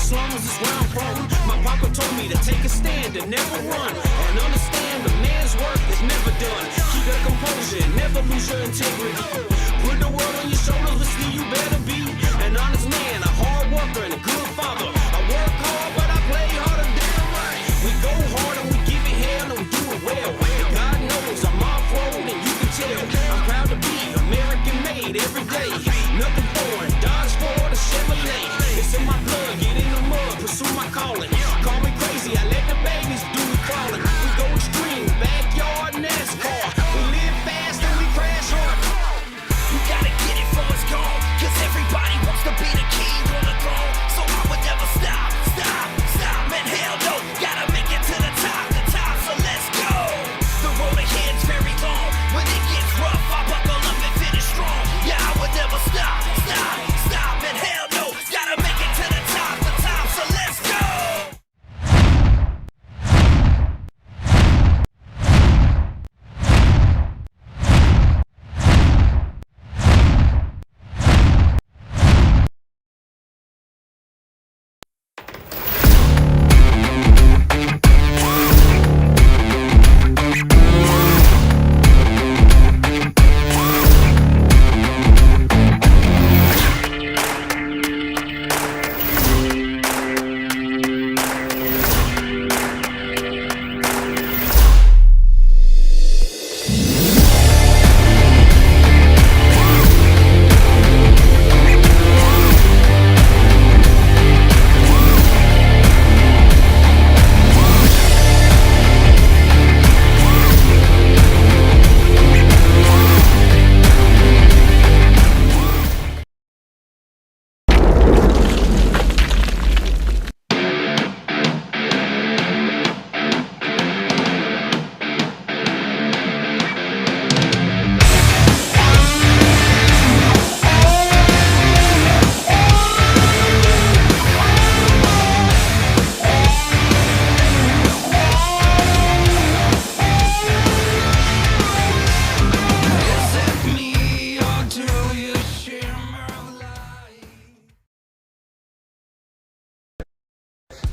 slums is where I'm from. My papa told me to take a stand and never run, and understand a man's work is never done. Keep your composure and never lose your integrity. Put the world on your shoulders, listen, you better be an honest man, a hard worker, and a good father. I work hard, but I play harder, damn right. We go hard and we give it hell and we do it well. God knows I'm off-road and you can tell. I'm proud to be American made every day. Nothing foreign, Dodge Ford or Chevrolet. It's in my blood, get in the mud, pursue my calling. Call me crazy, I let the babies do the crawling. We go extreme, bad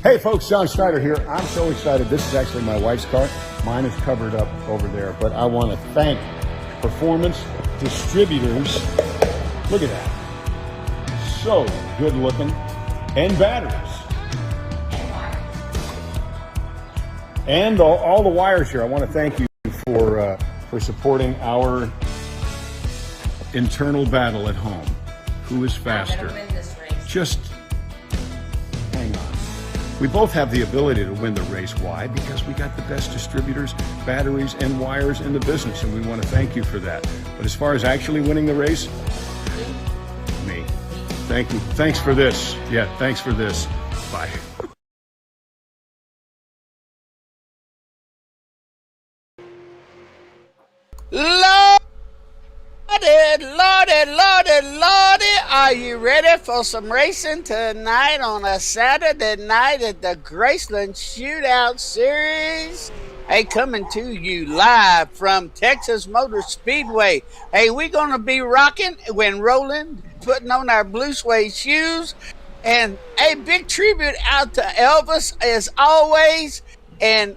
Hey folks, John Schneider here. I'm so excited. This is actually my wife's car. Mine is covered up over there, but I want to thank Performance Distributors. Look at that. So good looking. And batteries. And all the wires here. I want to thank you for supporting our internal battle at home. Who is faster? Just hang on. We both have the ability to win the race. Why? Because we got the best distributors, batteries, and wires in the business, and we want to thank you for that. But as far as actually winning the race, me. Thank you. Thanks for this. Yeah, thanks for this. Bye. Lordy, are you ready for some racing tonight on a Saturday night at the gRaceland Shootout Series? Hey, coming to you live from Texas Motor Speedway. Hey, we're going to be rocking when rolling, putting on our blue suede shoes. And a big tribute out to Elvis as always. And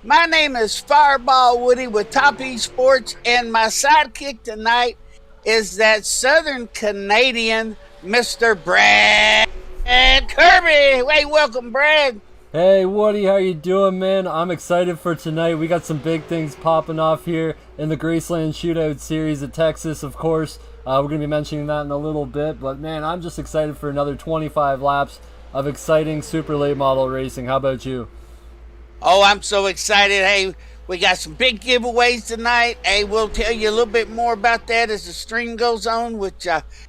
my name is Fireball Woody with Topp eSports, and my sidekick tonight is that Southern Canadian Mr. Brad Kirby. Hey, welcome, Brad. Hey, Woody, how you doing, man? I'm excited for tonight. We got some big things popping off here in the gRaceland Shootout Series at Texas, of course. We're going to be mentioning that in a little bit, but man, I'm just excited for another 25 laps of exciting super late model racing. How about you? Oh, I'm so excited. Hey, we got some big giveaways tonight. Hey, we'll tell you a little bit more about that as the stream goes on, which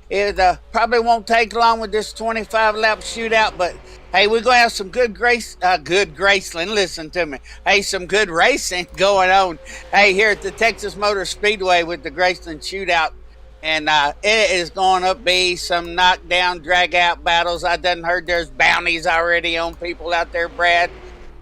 it probably won't take long with this 25-lap shootout. But, hey, we're going to have some good gRaceland. Listen to me. Hey, some good racing going on. Hey, here at the Texas Motor Speedway with the gRaceland shootout. And it is going to be some knockdown, drag-out battles. I done heard there's bounties already on people out there, Brad.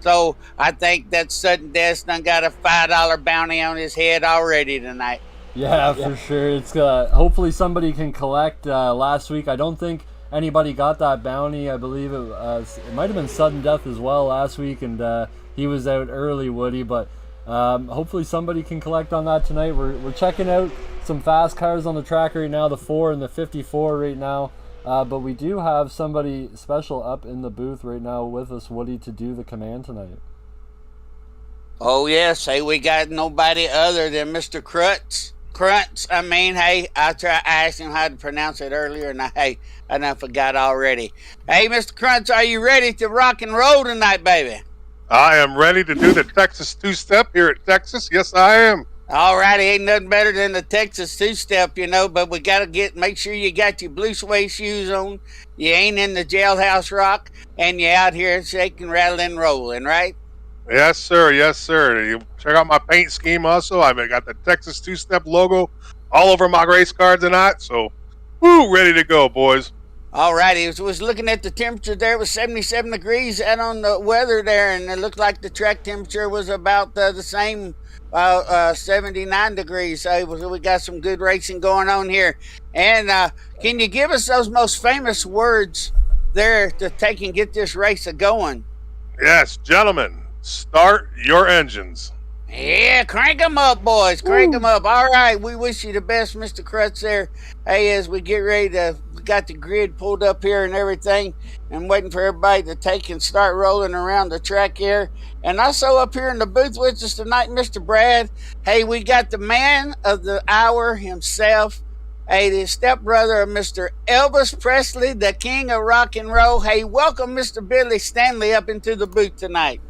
So I think that Sudden Death done got a $5 bounty on his head already tonight. Yeah, for sure. It's hopefully somebody can collect. Last week, I don't think anybody got that bounty. I believe it might have been Sudden Death as well last week, and he was out early, Woody. But hopefully somebody can collect on that tonight. We're checking out some fast cars on the track right now, the 4 and the 54 right now. But we do have somebody special up in the booth right now with us, Woody, to do the command tonight. Oh, yes. Hey, we got nobody other than Mr. Krutz. Hey, I asked him how to pronounce it earlier, and I done forgot already. Hey, Mr. Krutz, are you ready to rock and roll tonight, baby? I am ready to do the Texas two-step here at Texas. Yes, I am. All righty, ain't nothing better than the Texas two-step, but we got to make sure you got your blue suede shoes on, you ain't in the jailhouse rock, and you're out here shaking, rattling, rolling, right? Yes, sir. Yes, sir. You check out my paint scheme also. I got the Texas two-step logo all over my race car tonight, so woo, ready to go, boys. All righty, I was looking at the temperature there. It was 77 degrees out on the weather there, and it looked like the track temperature was about the same, 79 degrees. So we got some good racing going on here. And can you give us those most famous words there to take and get this race going? Yes, gentlemen, start your engines. Yeah, crank them up, boys. Crank them up. All right, we wish you the best, Mr. Krutz there. Hey, as we get ready we got the grid pulled up here and everything, and waiting for everybody to take and start rolling around the track here. And also up here in the booth with us tonight, Mr. Brad. Hey, we got the man of the hour himself. Hey, the stepbrother of Mr. Elvis Presley, the king of rock and roll. Hey, welcome Mr. Billy Stanley up into the booth tonight.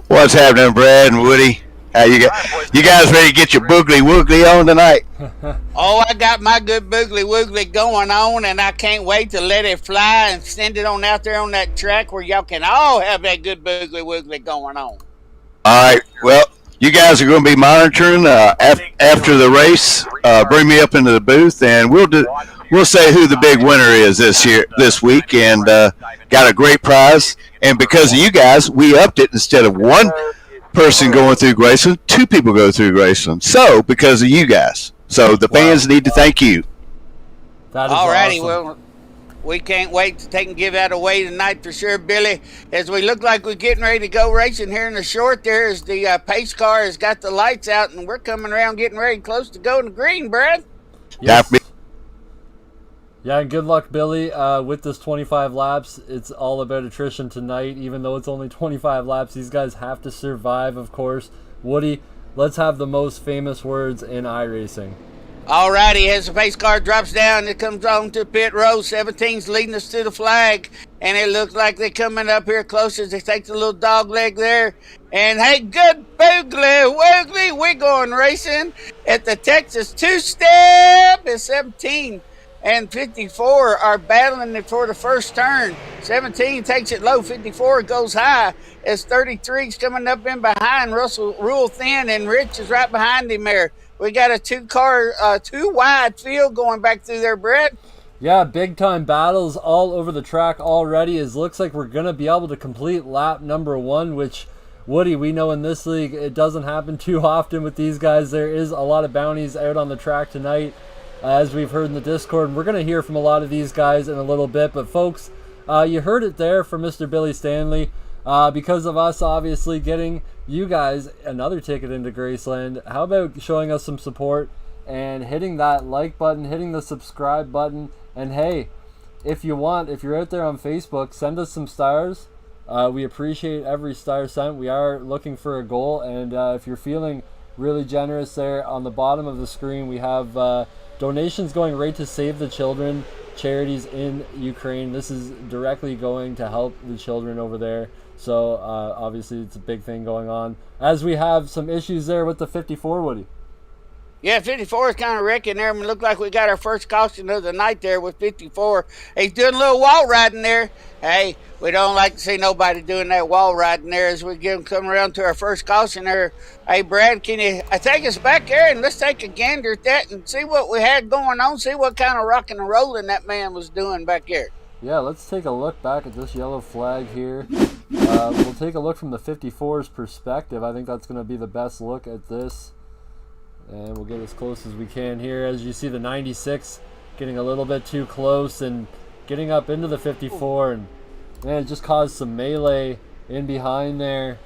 What's happening, Brad and Woody? How you guys ready to get your boogly woogly on tonight? Oh, I got my good boogly woogly going on, and I can't wait to let it fly and send it on out there on that track where y'all can all have that good boogly woogly going on. All right. Well, you guys are going to be monitoring after the race. Bring me up into the booth, and we'll say who the big winner is this week, and got a great prize. And because of you guys, we upped it. Instead of one person going through gRaceland, 2 people go through gRaceland. So because of you guys. So the fans need to thank you. That is Alrighty, awesome. we can't wait to take and give that away tonight for sure, Billy. As we look like we're getting ready to go racing here in the short there, as the pace car has got the lights out, and we're coming around getting ready close to going to green, Brad. Yes. Yeah, and good luck, Billy. With this 25 laps, it's all about attrition tonight. Even though it's only 25 laps, these guys have to survive, of course. Woody, let's have the most famous words in iRacing. Alrighty, as the pace car drops down, it comes on to pit row. 17's leading us to the flag, and it looks like they're coming up here close as they take the little dog leg there. And hey, good boogly woogly, we're going racing at the Texas two-step. It's 17 and 54 are battling it for the first turn. 17 takes it low, 54 goes high as 33's coming up in behind. Russell rule thin, and Rich is right behind him there. We got a two wide field going back through there, Brett. Yeah, big time battles all over the track already. It looks like we're going to be able to complete lap number 1, which, Woody, we know in this league it doesn't happen too often with these guys. There is a lot of bounties out on the track tonight, as we've heard in the Discord. We're going to hear from a lot of these guys in a little bit. But folks, you heard it there from Mr. Billy Stanley. Because of us obviously getting you guys another ticket into Graceland, how about showing us some support and hitting that like button, hitting the subscribe button, and hey, if you want, if you're out there on Facebook, send us some stars. We appreciate every star sent. We are looking for a goal, and if you're feeling really generous, there on the bottom of the screen we have donations going right to Save the Children charities in Ukraine. This is directly going to help the children over there. So obviously it's a big thing going on, as we have some issues there with the 54, Woody. Yeah, 54 is kind of wrecking there. We look like we got our first caution of the night there with 54. He's doing a little wall riding there. Hey, we don't like to see nobody doing that wall riding there as we get him coming around to our first caution there. Hey, Brad, can you take us back there and let's take a gander at that and see what we had going on, see what kind of rocking and rolling that man was doing back there. Yeah, let's take a look back at this yellow flag here. We'll take a look from the 54's perspective. I think that's going to be the best look at this. And we'll get as close as we can here. As you see, the 96 getting a little bit too close and getting up into the 54. And man, it just caused some melee in behind there.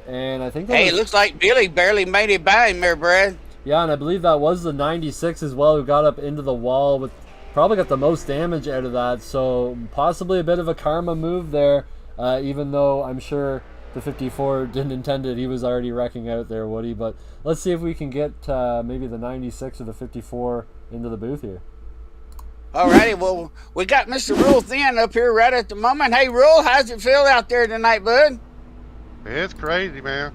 And I think it looks like Billy barely made it by him there, Brad. Yeah, and I believe that was the 96 as well, who got up into the wall with... Probably got the most damage out of that, so possibly a bit of a karma move there, even though I'm sure the 54 didn't intend it. He was already wrecking out there, Woody. But let's see if we can get maybe the 96 or the 54 into the booth here. Alrighty, well, we got Mr. Rule Thin up here right at the moment. Hey, Rule, how's it feel out there tonight, bud? It's crazy, man.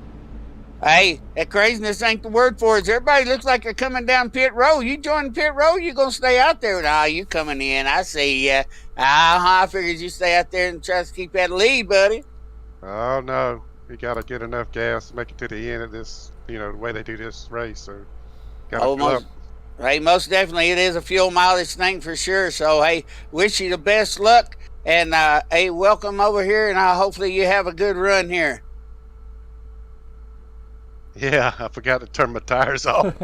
Hey, that craziness ain't the word for it. Everybody looks like they're coming down pit row. You joining pit row, you gonna stay out there? Nah, you coming in. I see ya. I figured you stay out there and try to keep that lead, buddy. Oh, no. You got to get enough gas to make it to the end of this, the way they do this race. So, most definitely it is a fuel mileage thing for sure. So, hey, wish you the best luck. And, hey, welcome over here, and hopefully you have a good run here. Yeah, I forgot to turn my tires off.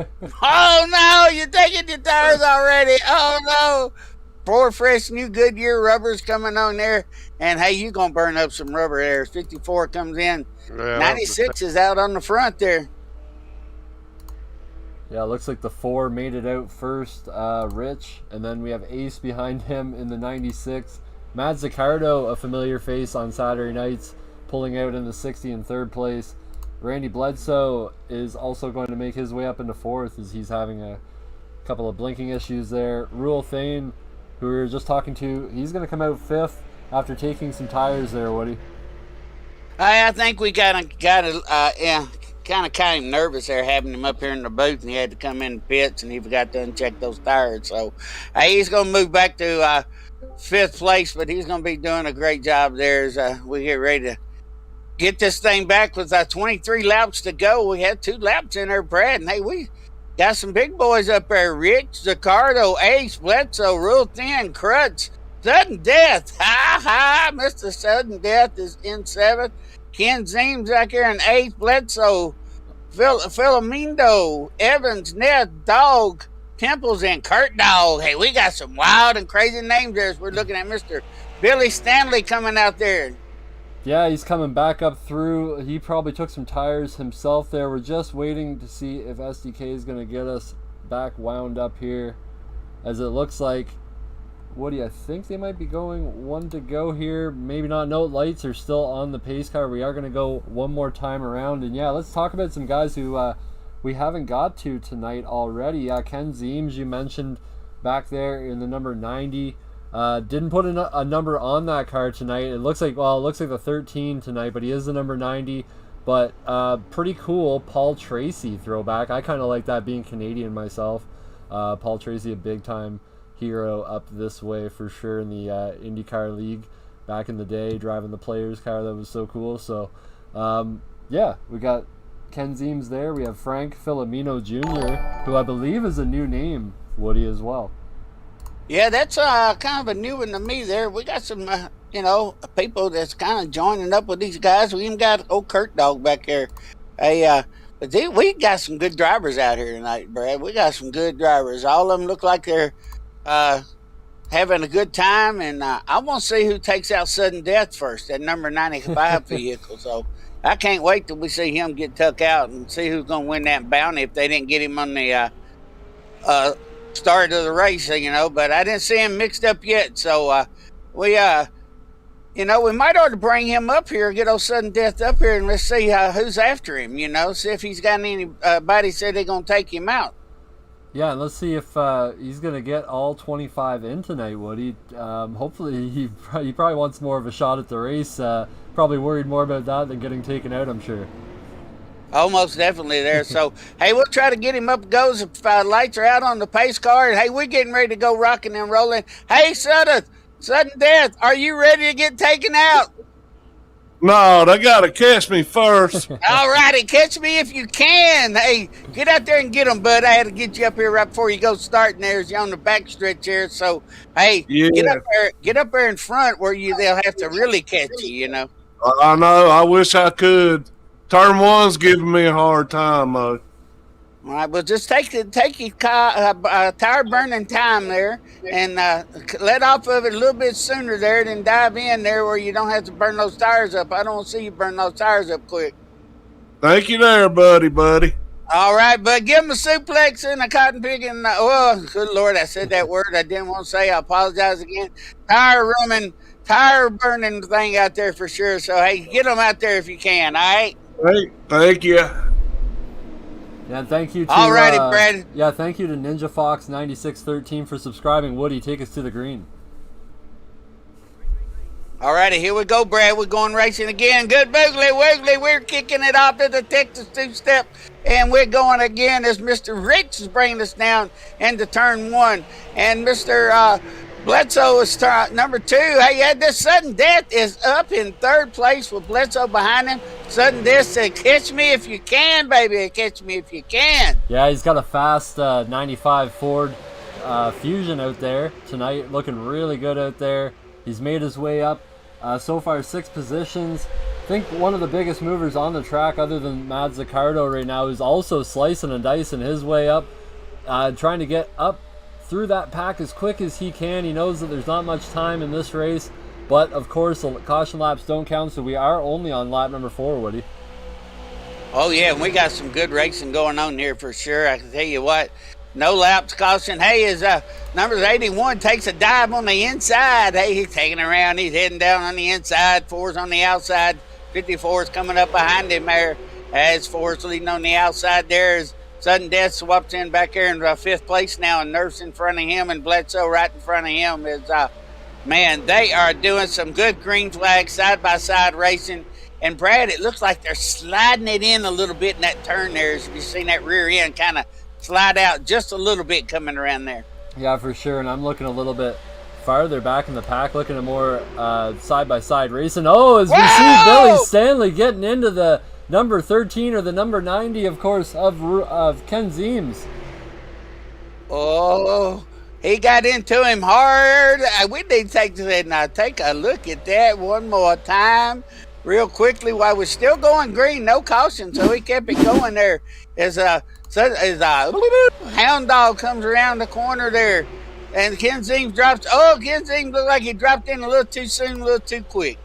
Oh, no, you're taking your tires already. Oh, no. 4 fresh new Goodyear rubbers coming on there. And, hey, you're going to burn up some rubber there. 54 comes in. Yeah, 96 is out on the front there. Yeah, it looks like the 4 made it out first, Rich. And then we have Ace behind him in the 96. Matt Zaccardo, a familiar face on Saturday nights, pulling out in the 60 in third place. Randy Bledsoe is also going to make his way up into 4th as he's having a couple of blinking issues there. Rule Thane, who we were just talking to, he's going to come out 5th after taking some tires there, Woody. I think we kind of nervous there having him up here in the booth, and he had to come in the pits and he forgot to uncheck those tires. So he's going to move back to 5th place, but he's going to be doing a great job there as we get ready to get this thing back with 23 laps to go. We had 2 laps in there, Brad, and hey, we got some big boys up there. Rich, Zaccardo, Ace, Bledsoe, Rule Thin, Crutch, Sudden Death. Ha! Mr. Sudden Death is in 7th. Ken Zeems back here in 8th. Bledsoe, Philomendo, Evans, Ned, Dog, Temples, and Kurt Dog. Hey, we got some wild and crazy names there as we're looking at Mr. Billy Stanley coming out there. Yeah, he's coming back up through. He probably took some tires himself there. We're just waiting to see if SDK is going to get us back wound up here. As it looks like, Woody, I think they might be going one to go here. Maybe not. No, lights are still on the pace car. We are going to go one more time around. And yeah, let's talk about some guys who we haven't got to tonight already. Yeah, Ken Zeems, you mentioned back there in the number 90. Didn't put a number on that car tonight. It looks like the 13 tonight, but he is the number 90. But pretty cool Paul Tracy throwback. I kind of like that, being Canadian myself. Paul Tracy, a big time hero up this way for sure in the IndyCar League back in the day, driving the Players car. That was so cool. So yeah, we got Ken Zeems there. We have Frank Filomeno Jr., who I believe is a new name, Woody, as well. Yeah, that's kind of a new one to me there. We got some, people that's kind of joining up with these guys. We even got old Kurt Dog back there. Hey, but we got some good drivers out here tonight, Brad. We got some good drivers. All of them look like they're having a good time, and I want to see who takes out sudden death first, that number 95 vehicle. So I can't wait till we see him get tucked out and see who's going to win that bounty if they didn't get him on the start of the race, but I didn't see him mixed up yet. So we might ought to bring him up here, get old sudden death up here, and let's see who's after him, see if he's got anybody said they're going to take him out. Yeah, and let's see if he's going to get all 25 in tonight, Woody. Hopefully he probably wants more of a shot at the race. Probably worried more about that than getting taken out, I'm sure. Almost definitely there. So, hey, we'll try to get him up goes if lights are out on the pace car. And, hey, we're getting ready to go rocking and rolling. Hey, sudden death, are you ready to get taken out? No, they got to catch me first. All righty, catch me if you can. Hey, get out there and get them, bud. I had to get you up here right before you go starting there as you're on the back stretch here. So, hey, yeah. Get up there in front where they'll have to really catch you, I know. I wish I could. Turn one's giving me a hard time, though. All right, well, just take your tire burning time there and let off of it a little bit sooner there, then dive in there where you don't have to burn those tires up. I don't want to see you burn those tires up quick. Thank you there, buddy. All right, but give him a suplex and a cotton pick and, good Lord, I said that word I didn't want to say. I apologize again. Tire burning thing out there for sure. So, hey, get them out there if you can, all right? Hey, thank you. Yeah, thank you to Alrighty, Brad. Yeah, thank you to Ninja Fox 9613 for subscribing. Woody, take us to the green. Alrighty, here we go, Brad. We're going racing again. Good boogly woogly. We're kicking it off to the Texas two-step, and we're going again as Mr. Rich is bringing us down into turn one, and Mr. Bledsoe is number 2. Hey, this sudden death is up in third place with Bledsoe behind him. Sudden death said, catch me if you can, baby. Catch me if you can. Yeah, he's got a fast 95 Ford Fusion out there tonight. Looking really good out there. He's made his way up. So far, 6 positions. I think one of the biggest movers on the track, other than Mads Zaccardo right now, is also slicing and dicing his way up. Trying to get up through that pack as quick as he can. He knows that there's not much time in this race, but of course the caution laps don't count, so we are only on lap number 4, Woody. Oh yeah, we got some good racing going on here for sure. I can tell you what, no laps caution. Hey, his number 81 takes a dive on the inside. Hey, he's taking around, he's heading down on the inside, 4's on the outside, 54 is coming up behind him there, as 4's leading on the outside there. Sudden death swaps in back there in 5th place now, and Nurse in front of him, and Bledsoe right in front of him. Man, they are doing some good green flag side-by-side racing. And Brad, it looks like they're sliding it in a little bit in that turn there. As you've seen that rear end kind of slide out just a little bit coming around there. Yeah, for sure. And I'm looking a little bit farther back in the pack, looking at more side-by-side racing. Oh, as we see Billy Stanley getting into the number 13 or the number 90, of course, of Ken Zeems. Oh, he got into him hard. We need to take a look at that one more time. real quickly while we're still going green, no caution, so he kept it going there. As Hound Dog comes around the corner there, and Ken Zeems drops. Oh, Ken Zeems looked like he dropped in a little too soon, a little too quick.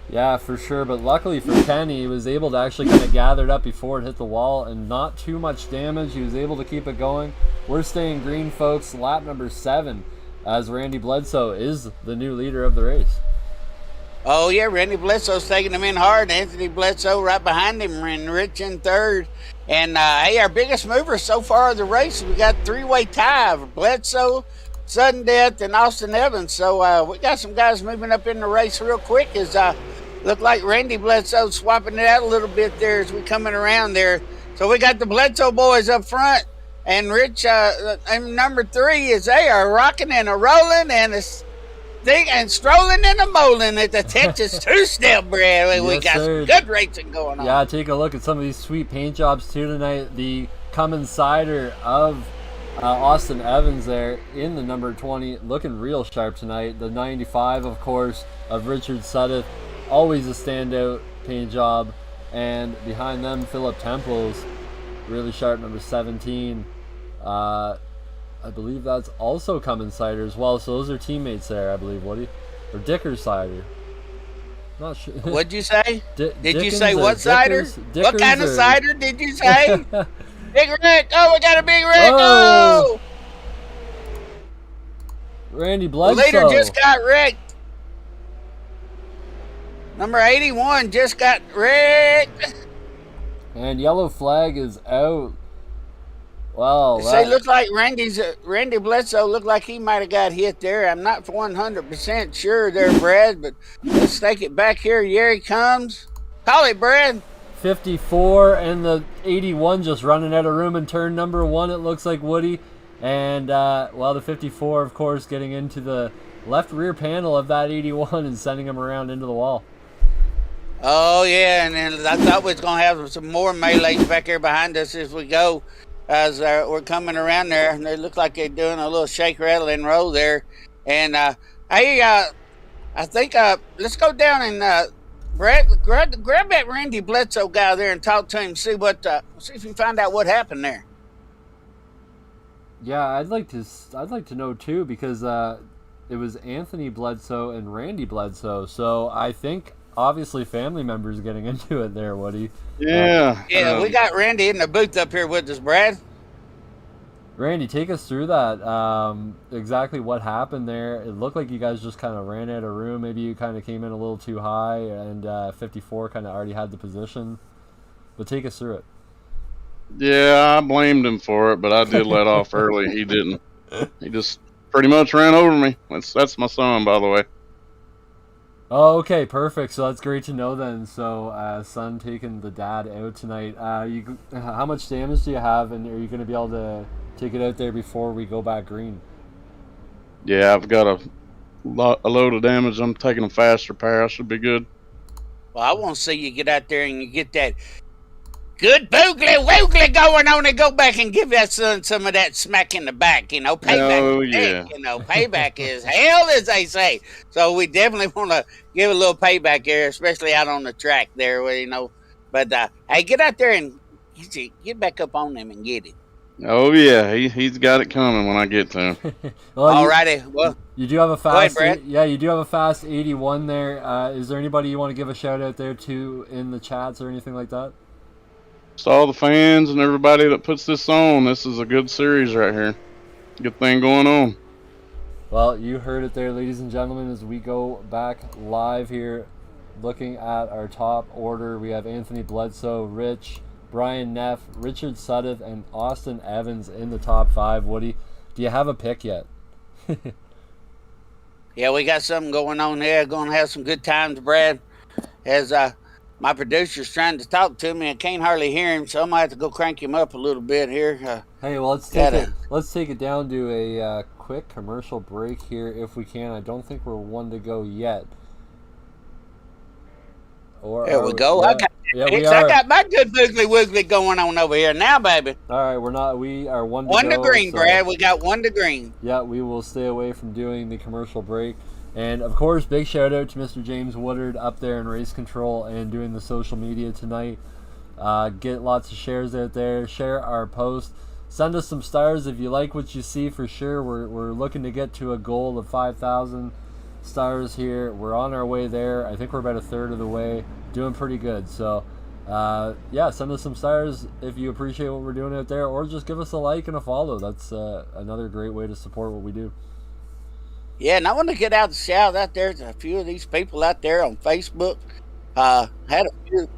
Yeah, for sure. But luckily for Kenny, he was able to actually kind of gather it up before it hit the wall and not too much damage. He was able to keep it going. We're staying green, folks. Lap number 7 as Randy Bledsoe is the new leader of the race. Oh, yeah, Randy Bledsoe's taking him in hard. Anthony Bledsoe right behind him, and Rich in third. And, hey, our biggest movers so far of the race, we got three-way tie of Bledsoe, Sudden Death, and Austin Evans. So we got some guys moving up in the race real quick as look like Randy Bledsoe swapping it out a little bit there as we coming around there. So we got the Bledsoe boys up front, and Rich and number 3 is they are rocking and a rolling and strolling and a moling at the Texas two-step, Brad. We got some good racing going on. Yeah, take a look at some of these sweet paint jobs too tonight. The Cummins Cider of Austin Evans there in the number 20, looking real sharp tonight. The 95, of course, of Richard Suddeth, always a standout paint job. And behind them, Philip Temples, really sharp, number 17. I believe that's also Cummins Cider as well. So those are teammates there, I believe, Woody. Or Dickers Cider. Not sure. What'd you say? Did you say Dickens what cider? Dickers What kind of or- cider did you say? Big Rick. Oh, we got a Big Rick. Oh. Oh! Randy The Bledsoe. leader just got wrecked. Number 81 just got wrecked. And yellow flag is out. Well, Say, look like Randy Bledsoe looked like he might have got hit there. I'm not 100% sure there, Brad, but let's take it back here. Here he comes. Call it, Brad. 54 and the 81 just running out of room in turn number 1, it looks like, Woody. And, the 54, of course, getting into the left rear panel of that 81 and sending him around into the wall. Oh, yeah, and then I thought we was going to have some more melees back here behind us as we go. As we're coming around there, and they look like they're doing a little shake, rattle, and roll there. And I think let's go down and Brad, grab that Randy Bledsoe guy there and talk to him. See if we find out what happened there. Yeah, I'd like to know too, because it was Anthony Bledsoe and Randy Bledsoe. So I think obviously family members getting into it there, Woody. Yeah. Yeah, we got Randy in the booth up here with us, Brad. Randy, take us through that. Exactly what happened there. It looked like you guys just kind of ran out of room. Maybe you kind of came in a little too high, and 54 kind of already had the position. But take us through it. Yeah, I blamed him for it, but I did let off early. He didn't. He just pretty much ran over me. That's my son, by the way. Oh, okay, perfect. So that's great to know then. So, son taking the dad out tonight. How much damage do you have, and are you going to be able to take it out there before we go back green? Yeah, I've got a load of damage. I'm taking a faster pair. I should be good. Well, I want to see you get out there and you get that good boogly woogly going on and go back and give that son some of that smack in the back. Payback. Oh, is yeah. big, payback is hell, as they say. So we definitely want to give a little payback here, especially out on the track there, But, hey, get out there and get back up on him and get it. Oh, yeah. He's got it coming when I get to him. Well, All righty. Well, you do have a Go ahead, fast. Brad. Yeah, you do have a fast 81 there. Is there anybody you want to give a shout out there to in the chats or anything like that? Just all the fans and everybody that puts this on. This is a good series right here. Good thing going on. Well, you heard it there, ladies and gentlemen, as we go back live here, looking at our top order. We have Anthony Bledsoe, Rich, Brian Neff, Richard Suddeth, and Austin Evans in the top 5. Woody, do you have a pick yet? yeah, we got something going on there. Going to have some good times, Brad. As my producer's trying to talk to me, I can't hardly hear him, so I might have to go crank him up a little bit here. Hey, well, let's take it down to a quick commercial break here if we can. I don't think we're one to go yet. There we go. I got my good boogly woogly going on over here now, baby. All right, we are one to One to go, green, so, Brad. We got one to green. Yeah, we will stay away from doing the commercial break. And, of course, big shout-out to Mr. James Woodard up there in race control and doing the social media tonight. Get lots of shares out there. Share our post. Send us some stars if you like what you see for sure. We're looking to get to a goal of 5,000 stars here. We're on our way there. I think we're about a third of the way. Doing pretty good. So, yeah, send us some stars if you appreciate what we're doing out there. Or just give us a like and a follow. That's another great way to support what we do. Yeah, and I want to get out the shout out there to a few of these people out there on Facebook. Had a few.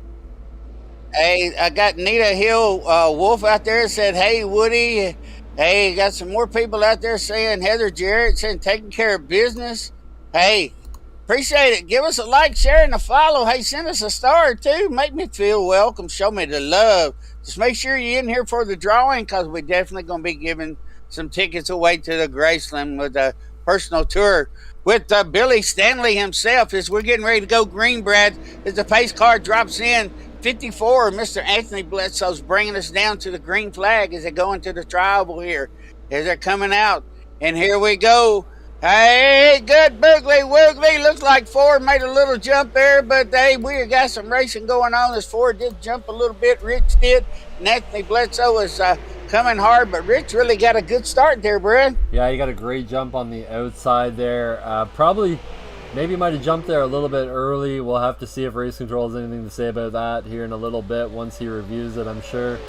Hey, I got Nita Hill Wolf out there said, "Hey, Woody." Hey, got some more people out there saying Heather Jarrett saying taking care of business. Hey, appreciate it. Give us a like, share, and a follow. Hey, send us a star too. Make me feel welcome. Show me the love. Just make sure you're in here for the drawing because we're definitely going to be giving some tickets away to the GRaceland with a personal tour with Billy Stanley himself. As we're getting ready to go green, Brad, as the pace car drops in. 54, Mr. Anthony Bledsoe's bringing us down to the green flag as they go into the tribal here. As they're coming out. And here we go. Hey, good boogly woogly. Looks like Ford made a little jump there, but hey, we got some racing going on. This Ford did jump a little bit. Rich did. And Anthony Bledsoe is coming hard, but Rich really got a good start there, Brad. Yeah, he got a great jump on the outside there. Probably, maybe might have jumped there a little bit early. We'll have to see if Race Control has anything to say about that here in a little bit once he reviews it, I'm sure.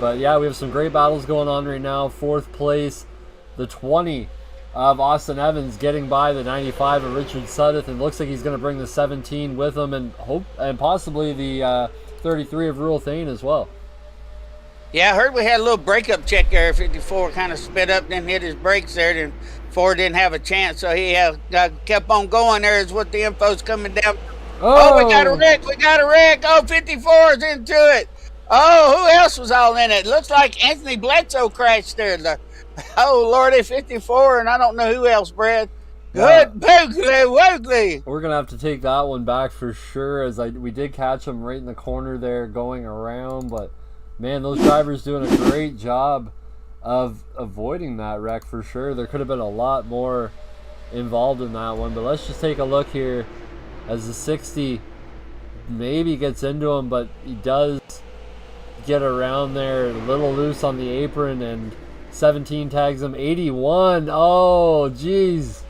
But yeah, we have some great battles going on right now. 4th place, the 20 of Austin Evans getting by the 95 of Richard Suddeth, and looks like he's going to bring the 17 with him, and possibly the 33 of Rural Thane as well. Yeah, I heard we had a little breakup check there. 54 kind of sped up, then hit his brakes there. Then Ford didn't have a chance, so he kept on going there is what the info's coming down. Oh, we got a wreck. We got a wreck. Oh, 54 is into it. Oh, who else was all in it? Looks like Anthony Bledsoe crashed there. Oh, Lordy, 54, and I don't know who else, Brad. Good boogly woogly. We're going to have to take that one back for sure, as we did catch him right in the corner there going around, but man, those drivers doing a great job of avoiding that wreck for sure. There could have been a lot more involved in that one, but let's just take a look here as the 60 maybe gets into him, but he does get around there, a little loose on the apron, and 17 tags him. 81, oh geez,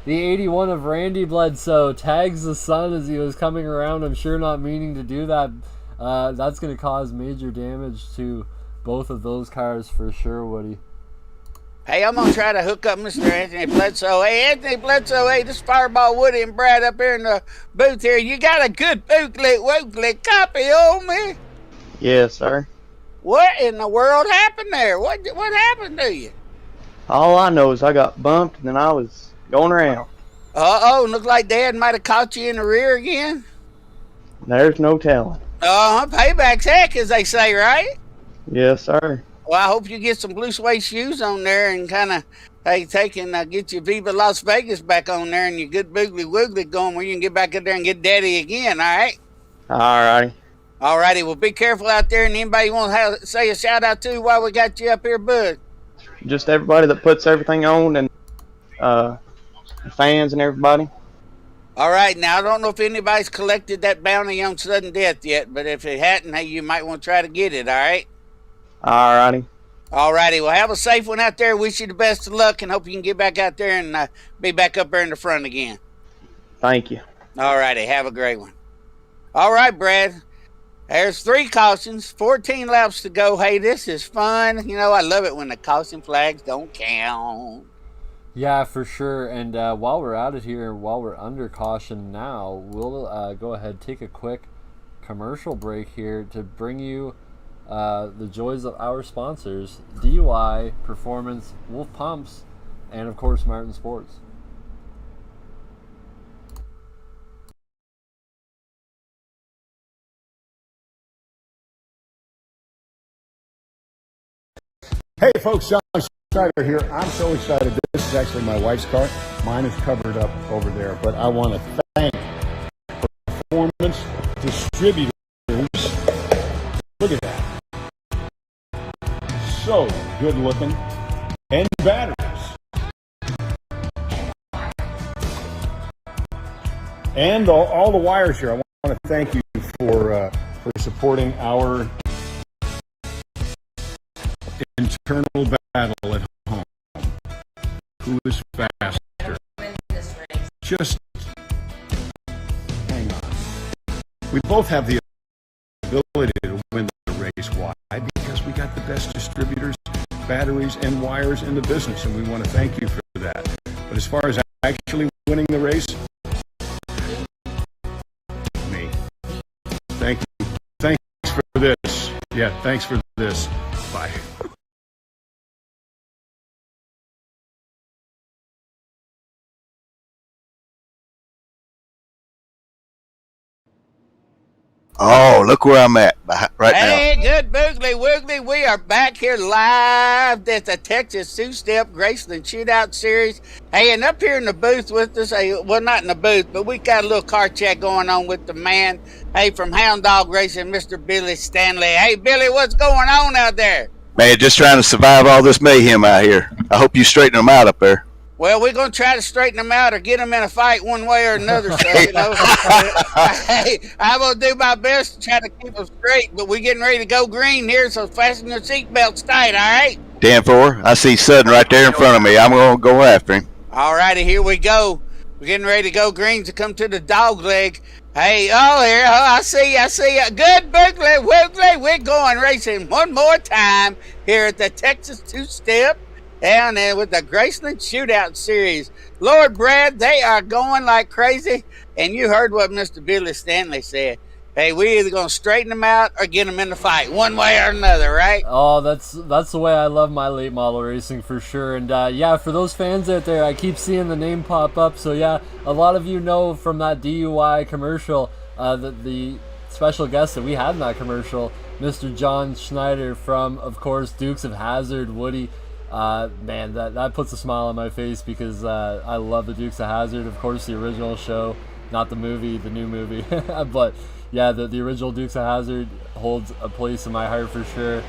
the 81 of Randy Bledsoe tags the son as he was coming around. I'm sure not meaning to do that. That's going to cause major damage to both of those cars for sure, Woody. Hey, I'm going to try to hook up Mr. Anthony Bledsoe. Hey, Anthony Bledsoe, hey, this Fireball Woody and Brad up here in the booth here. You got a good booklet copy on me? Yes, sir. What in the world happened there? What happened to you? All I know is I got bumped and then I was going around. Uh-oh, look like Dad might have caught you in the rear again. There's no telling. Payback's heck, as they say, right? Yes, sir. Well, I hope you get some blue suede shoes on there and kind of, hey, get your Viva Las Vegas back on there and your good boogly woogly going where you can get back in there and get Daddy again, all right? All righty. All righty, well, be careful out there, and anybody you want to say a shout-out to while we got you up here, bud? Just everybody that puts everything on, and fans and everybody. All right, now, I don't know if anybody's collected that bounty on sudden death yet, but if it hadn't, hey, you might want to try to get it, all right? All righty. All righty, well, have a safe one out there. Wish you the best of luck, and hope you can get back out there and be back up there in the front again. Thank you. All righty, have a great one. All right, Brad. There's 3 cautions, 14 laps to go. Hey, this is fun. You know, I love it when the caution flags don't count. Yeah, for sure. And while we're at it here, while we're under caution now, we'll go ahead, take a quick commercial break here to bring you the joys of our sponsors, DUI, Performance, Wolf Pumps, and of course Martin Sports. Hey folks, John Schneider here. I'm so excited. This is actually my wife's car. Mine is covered up over there, but I want to thank Performance Distributors. Look at that. So good looking. And batteries. and all the wires here. I want to thank you for supporting our internal battle at home. Who is faster? Just hang on. We both have the ability to win the race. Why? Because we got the best distributors, batteries, and wires in the business, and we want to thank you for that. But as far as actually winning the race, me. Thank you. Thanks for this. Yeah, thanks for this. Bye. Oh, look where I'm at right now. Hey, good boogly woogly. We are back here live at the Texas two-step GRaceland Shootout Series. Hey, and up here in the booth with us, well, not in the booth, but we got a little car chat going on with the man, hey, from Hound Dog Racing, Mr. Billy Stanley. Hey, Billy, what's going on out there? Man, just trying to survive all this mayhem out here. I hope you straighten them out up there. Well, we're going to try to straighten them out or get them in a fight one way or another. So, hey, I will do my best to try to keep them straight, but we're getting ready to go green here, so fasten your seatbelts tight, all right? 10-4. I see Sudden right there in front of me. I'm going to go after him. All righty, here we go. We're getting ready to go green to come to the dog leg. Hey, I see you. Good boogly woogly. We're going racing one more time here at the Texas two-step. Down there with the GRaceland Shootout Series. Lord Brad, they are going like crazy. And you heard what Mr. Billy Stanley said. Hey, we're either going to straighten them out or get them in the fight, one way or another, right? Oh, that's the way I love my late model racing for sure. And yeah, for those fans out there, I keep seeing the name pop up. So yeah, a lot of you know from that DUI commercial, the special guest that we had in that commercial, Mr. John Schneider from, of course, Dukes of Hazzard, Woody. Man, that puts a smile on my face because I love the Dukes of Hazzard, of course, the original show, not the movie, the new movie. But yeah, the original Dukes of Hazzard holds a place in my heart for sure.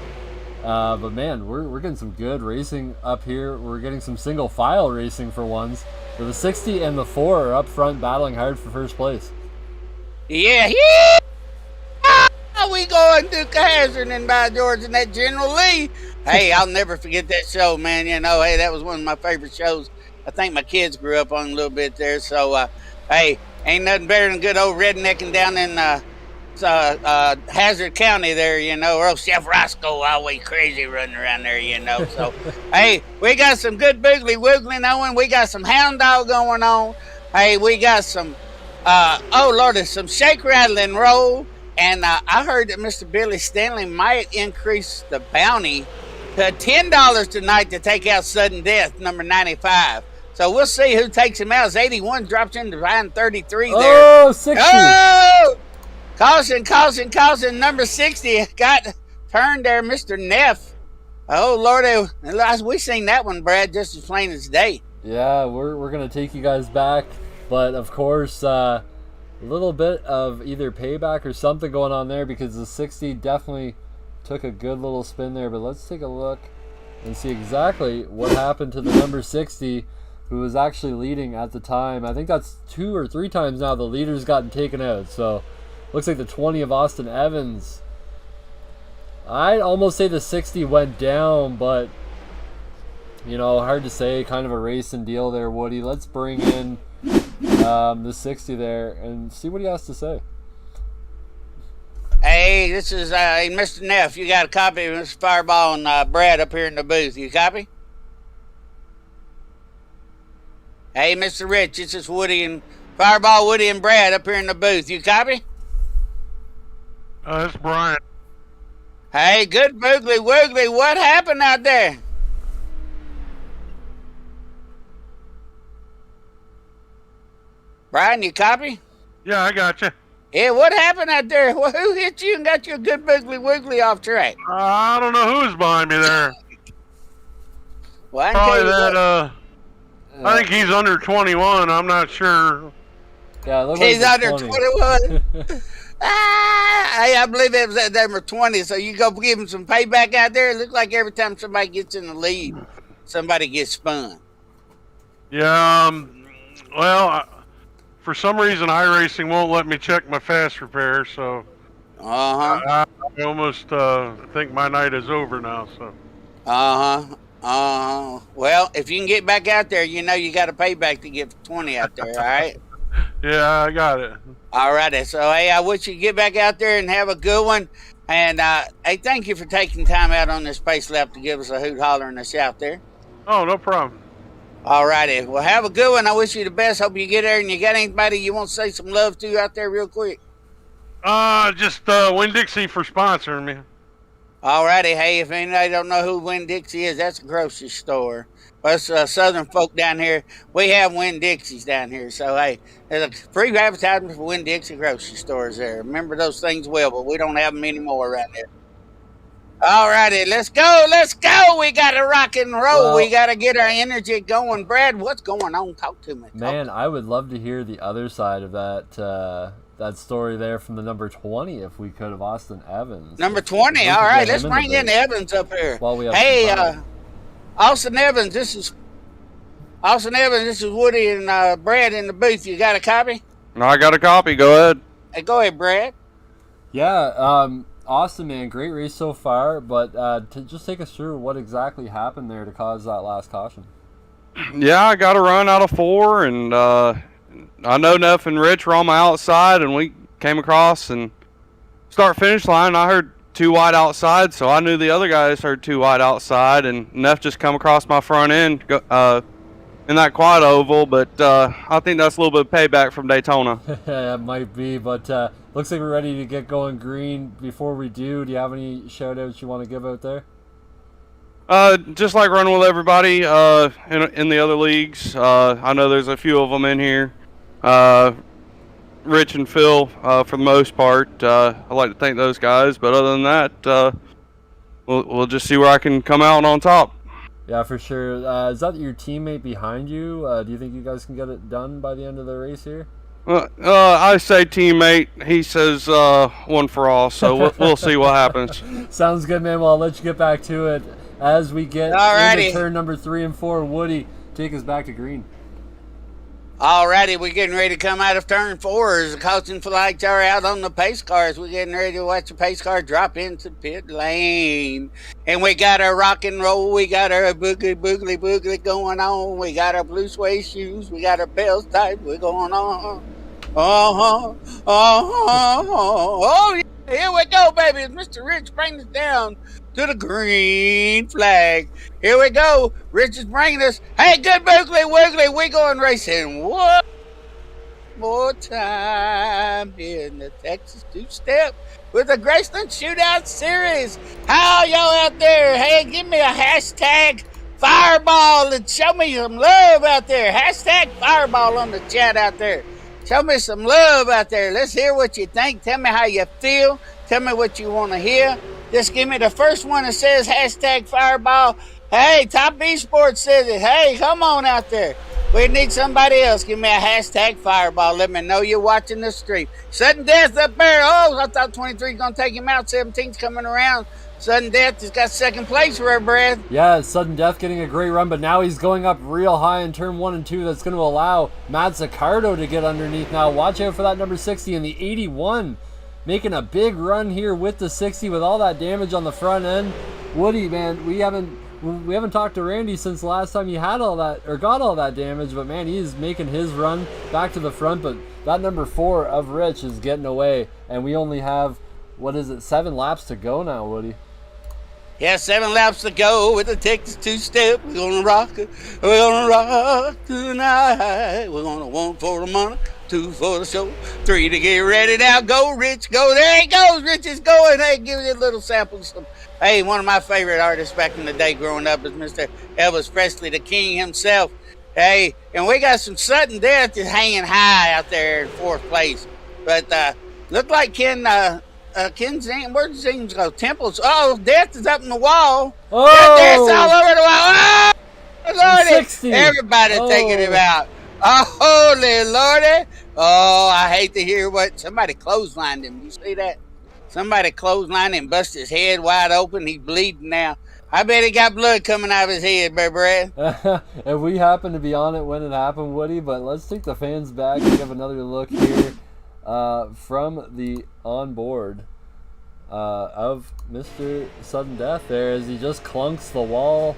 But man, we're getting some good racing up here. We're getting some single file racing for once. The 60 and the 4 are up front battling hard for first place. Yeah. We going Duke of Hazzard and by George and that General Lee. Hey, I'll never forget that show, man. You know, hey, that was one of my favorite shows. I think my kids grew up on a little bit there. So, hey, ain't nothing better than good old rednecking down in Hazard County there, you know. Earl Chef Roscoe always crazy running around there, you know. So, hey, we got some good boogly woogling on. We got some hound dog going on. Hey, we got some, there's some shake, rattle, and roll. And I heard that Mr. Billy Stanley might increase the bounty to $10 tonight to take out Sudden Death, number 95. So we'll see who takes him out. As 81 drops into behind 33 there. Oh, 60. Oh! Caution. Number 60 got turned there, Mr. Neff. Oh, Lord. We seen that one, Brad, just as plain as day. Yeah, we're going to take you guys back. But, of course, a little bit of either payback or something going on there because the 60 definitely took a good little spin there. But let's take a look and see exactly what happened to the number 60, who was actually leading at the time. I think that's 2 or 3 times now the leader's gotten taken out. So looks like the 20 of Austin Evans. I'd almost say the 60 went down, but you know, hard to say. Kind of a racing deal there, Woody. Let's bring in the 60 there and see what he has to say. Hey, this is Mr. Neff. You got a copy of Mr. Fireball and Brad up here in the booth. You copy? Hey, Mr. Rich, this is Woody and Fireball, Woody and Brad up here in the booth. You copy? It's Brian. Hey, good boogly woogly. What happened out there? Brian, you copy? Yeah, I got you. Yeah, what happened out there? Well, who hit you and got you a good boogly woogly off track? I don't know who's behind me there. Well, Probably that, I think he's under 21. I'm not sure. Yeah, it he's like under 21. Hey, I believe it was at number 20. So you go give him some payback out there. It looks like every time somebody gets in the lead, somebody gets spun. Yeah, well, for some reason, iRacing won't let me check my fast repair, so I almost think my night is over now. So. Well, if you can get back out there, you got to pay back to get 20 out there, all right? Yeah, I got it. All righty. So, hey, I wish you get back out there and have a good one. And, hey, thank you for taking time out on this pace lap to give us a hoot, holler, and a shout there. Oh, no problem. All righty. Well, have a good one. I wish you the best. Hope you get there. And you got anybody you want to say some love to out there real quick? Just Winn-Dixie for sponsoring me. All righty. Hey, if anybody don't know who Winn-Dixie is, that's a grocery store. Us southern folk down here, we have Winn-Dixies down here. So, hey, there's a free advertisement for Winn-Dixie grocery stores there. Remember those things well, but we don't have them anymore right there. All righty, let's go. We got to rock and roll. Well, we got to get our energy going. Brad, what's going on? Talk to me. Man, I would love to hear the other side of that story there from the number 20, if we could, have Austin Evans. Number 20, all right. Let's bring in Evans up here. Hey, Austin Evans, this is Woody and Brad in the booth. You got a copy? No, I got a copy. Go ahead. Hey, go ahead, Brad. Yeah, Austin, man, great race so far, but to just take us through what exactly happened there to cause that last caution. Yeah, I got a run out of 4, and I know Neff and Rich were on my outside, and we came across and start-finish line. I heard 2 wide outside, so I knew the other guys heard 2 wide outside, and Neff just come across my front end in that quad oval, but I think that's a little bit of payback from Daytona. It might be, but looks like we're ready to get going green. Before we do you have any shout-outs you want to give out there? Just like running with everybody in the other leagues. I know there's a few of them in here. Rich and Phil, for the most part. I'd like to thank those guys, but other than that, we'll just see where I can come out on top. Yeah, for sure. Is that your teammate behind you? Do you think you guys can get it done by the end of the race here? I say teammate. He says one for all, so we'll see what happens. Sounds good, man. Well, I'll let you get back to it. As we get into turn number 3 and 4, Woody, take us back to green. Alrighty, we're getting ready to come out of turn 4 as the caution flags are out on the pace cars. We're getting ready to watch the pace car drop into pit lane. And we got our rock and roll. We got our boogly going on. We got our blue suede shoes. We got our bells tight. We're going on. Oh, yeah. Here we go, baby. Mr. Rich brings us down to the green flag. Here we go. Rich is bringing us. Hey, good boogly woogly. We going racing one more time here in the Texas two-step with the gRaceland Shootout Series. How y'all out there? Hey, give me a hashtag fireball and show me some love out there. Hashtag fireball on the chat out there. Show me some love out there. Let's hear what you think. Tell me how you feel. Tell me what you want to hear. Just give me the first one that says hashtag fireball. Hey, Topp eSports says it. Hey, come on out there. We need somebody else. Give me a hashtag fireball. Let me know you're watching the stream. Sudden death up there. Oh, I thought 23's going to take him out. 17's coming around. Sudden Death has got second place for her, Brad. Yeah, Sudden Death getting a great run, but now he's going up real high in turn 1 and 2. That's going to allow Matt Zaccardo to get underneath now. Watch out for that number 60 and the 81. Making a big run here with the 60 with all that damage on the front end. Woody, man, we haven't talked to Randy since the last time he had all that or got all that damage, but man, he is making his run back to the front. But that number 4 of Rich is getting away, and we only have, 7 laps to go now, Woody. Yeah, 7 laps to go with the Texas two-step. We're gonna rock it. We're gonna rock tonight. We're gonna 1 for the money, 2 for the show, 3 to get ready now. Go, Rich, go. There he goes. Rich is going. Hey, give me a little sample. Hey, one of my favorite artists back in the day growing up is Mr. Elvis Presley, the king himself. Hey, and we got some Sudden Death just hanging high out there in 4th place. But looked like Ken's name, where'd his names go? Temples. Oh, Death is up in the wall. Oh! Death's all over the wall. Oh, Lordy. Everybody taking him out. Oh, holy Lordy. Oh, I hate to hear what somebody clotheslined him. You see that? Somebody clotheslined him, busted his head wide open. He's bleeding now. I bet he got blood coming out of his head, Brad. And we happened to be on it when it happened, Woody, but let's take the fans back and give another look here from the onboard of Mr. Sudden Death there as he just clunks the wall.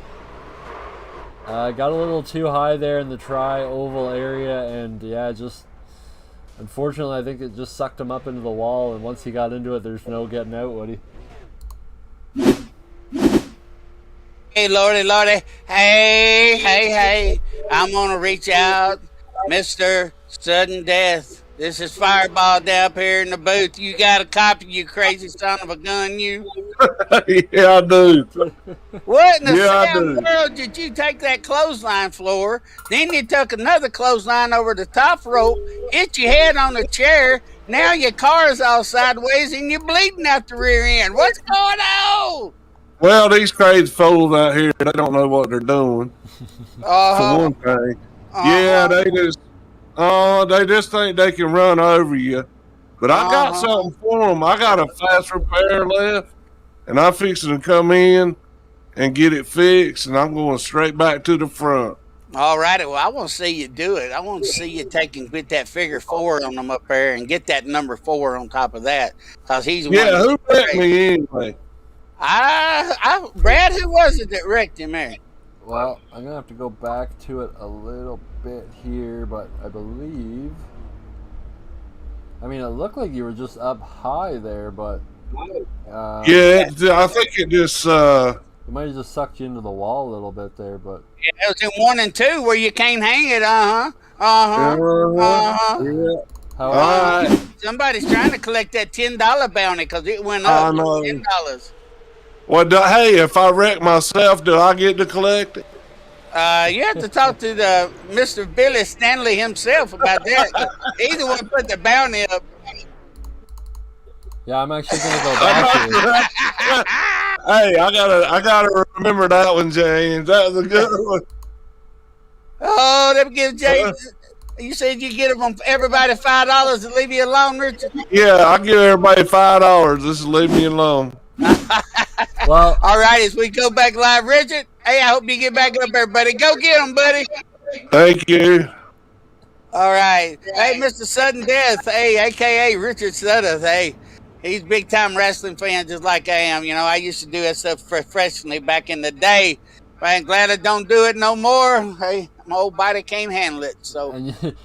Got a little too high there in the tri-oval area, and yeah, just unfortunately I think it just sucked him up into the wall, and once he got into it, there's no getting out, Woody. Hey, Lordy. Hey. I'm going to reach out. Mr. Sudden Death. This is Fireball down up here in the booth. You got a copy, you crazy son of a gun, you? Yeah, I do. What in the damn world did you take that clothesline floor? Then you took another clothesline over the top rope, hit your head on the chair. Now your car's all sideways and you're bleeding out the rear end. What's going on? Well, these crazy fools out here, they don't know what they're doing. For one thing. Yeah, they just think they can run over you. But I got something for them. I got a fast repair left, and I'm fixing to come in and get it fixed, and I'm going straight back to the front. All righty. Well, I want to see you do it. I want to see you with that figure 4 on them up there and get that number 4 on top of that. Because he's who wrecked me anyway? Brad, who was it that wrecked him there? Well, I'm going to have to go back to it a little bit here, but I believe... I mean, it looked like you were just up high there, but... yeah, I think it just... It might have just sucked you into the wall a little bit there, but... Yeah, it was in 1 and 2 where you can't hang it, Yeah. All right. Somebody's trying to collect that $10 bounty because it went up $10. Well, hey, if I wreck myself, do I get to collect it? You have to talk to the Mr. Billy Stanley himself about that. He's the one who put the bounty up. Yeah, I'm actually going to go back to it. Hey, I gotta remember that one, James. That was a good one. Oh, they give James. You said you get them everybody $5 to leave you alone, Richard? Yeah, I give everybody $5. Just leave me alone. Well, all right, as we go back live, Richard. Hey, I hope you get back up there, buddy. Go get him, buddy. Thank you. All right. Hey, Mr. Sudden Death. Hey, a.k.a. Richard Sudden. Hey, he's a big-time wrestling fan just like I am. You know, I used to do that stuff professionally back in the day. I'm glad I don't do it no more. Hey, my old body can't handle it. So,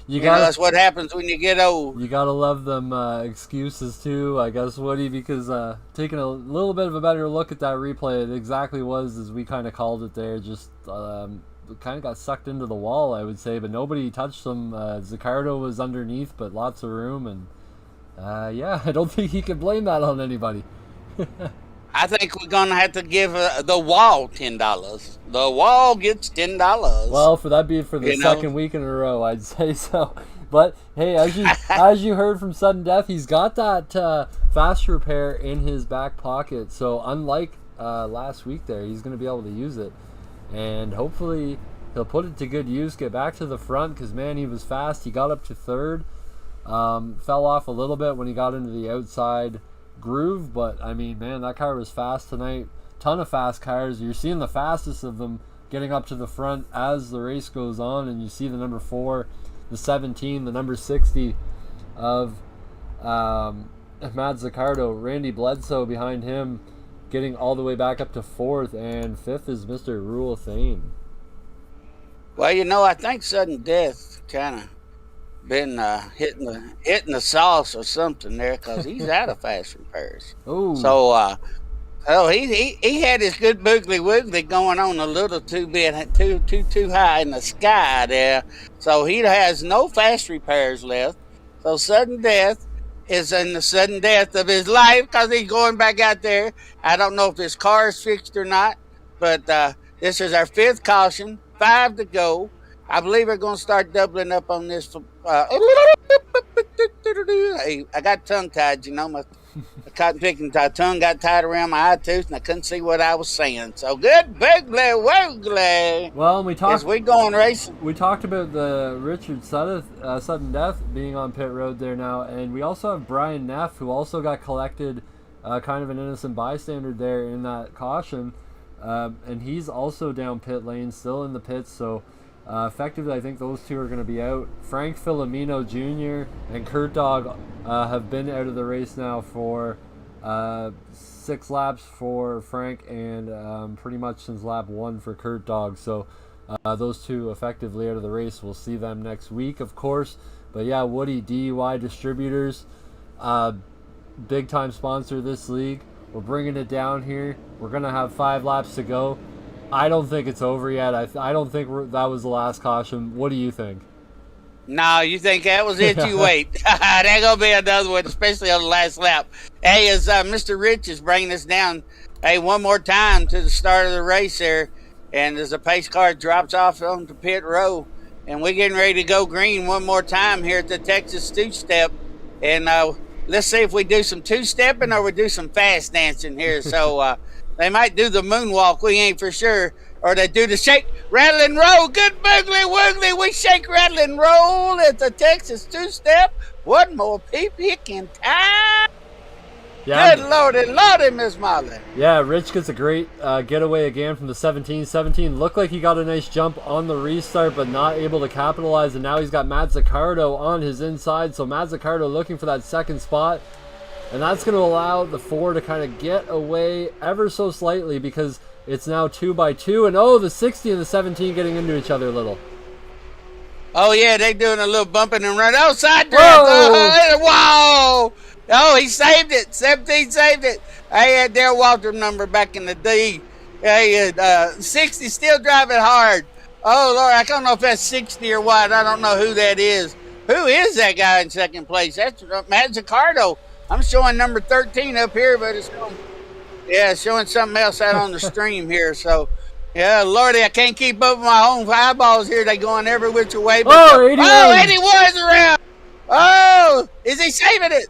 you know, that's what happens when you get old. You got to love them excuses, too, I guess, Woody, because taking a little bit of a better look at that replay, it exactly was as we kind of called it there. Just kind of got sucked into the wall, I would say, but nobody touched them. Zaccardo was underneath, but lots of room. And, yeah, I don't think he can blame that on anybody. I think we're going to have to give the wall $10. The wall gets $10. Well, for the second week in a row, I'd say so. But, hey, as you heard from Sudden Death, he's got that fast repair in his back pocket. So, unlike last week there, he's going to be able to use it. And hopefully he'll put it to good use, get back to the front, because, man, he was fast. He got up to third. Fell off a little bit when he got into the outside groove, but I mean, man, that car was fast tonight. Ton of fast cars. You're seeing the fastest of them getting up to the front as the race goes on, and you see the number 4, the 17, the number 60 of Matt Zaccardo, Randy Bledsoe behind him, getting all the way back up to 4th, and 5th is Mr. Rule Thane. Well, you know, I think Sudden Death kind of been hitting the sauce or something there, because he's out of fast repairs. Ooh. So he had his good boogly woogly going on a little too high in the sky there. So he has no fast repairs left. So Sudden Death is in the sudden death of his life because he's going back out there. I don't know if his car is fixed or not, but this is our 5th caution, 5 to go. I believe we're going to start doubling up on this. I got tongue-tied, you know. My cotton picking tongue got tied around my eye tooth, and I couldn't see what I was saying. So good, boogly. Well, we going racing. We talked about the Richard Sudden Death being on pit road there now, and we also have Brian Neff, who also got collected, kind of an innocent bystander there in that caution. and he's also down pit lane, still in the pits. So effectively, I think those two are going to be out. Frank Filomeno Jr. and Kurt Dog have been out of the race now for 6 laps for Frank, and pretty much since lap 1 for Kurt Dog. So those two effectively out of the race. We'll see them next week, of course. But yeah, Woody, DUI Distributors, big time sponsor of this league. We're bringing it down here. We're going to have 5 laps to go. I don't think it's over yet. I don't think that was the last caution. What do you think? No, you think that was it? You wait. There's going to be another one, especially on the last lap. Hey, as Mr. Rich is bringing us down, hey, one more time to the start of the race there. And as the pace car drops off onto pit row, and we're getting ready to go green one more time here at the Texas two-step. And let's see if we do some two-stepping or we do some fast dancing here. So they might do the moonwalk. We ain't for sure. Or they do the shake, rattle, and roll. Good boogly woogly. We shake, rattle, and roll at the Texas two-step. One more peep-hicking time. Yeah, good lordy, Miss Molly. Yeah, Rich gets a great getaway again from the 17. 17 looked like he got a nice jump on the restart, but not able to capitalize. And now he's got Matt Zaccardo on his inside. So Matt Zaccardo looking for that second spot. And that's going to allow the 4 to kind of get away ever so slightly, because it's now 2x2. And oh, the 60 and the 17 getting into each other a little. Oh, yeah, they doing a little bumping and run. Oh, side drift. Whoa. Oh, he saved it. 17 saved it. I had Darryl Walter number back in the D. Hey, 60 still driving hard. Oh, Lord, I don't know if that's 60 or what. I don't know who that is. Who is that guy in second place? That's Matt Zaccardo. I'm showing number 13 up here, but it's showing something else out on the stream here. So, yeah, Lordy, I can't keep up with my own eyeballs here. They going every which way. But 81. Oh, 81's around. Oh, is he saving it?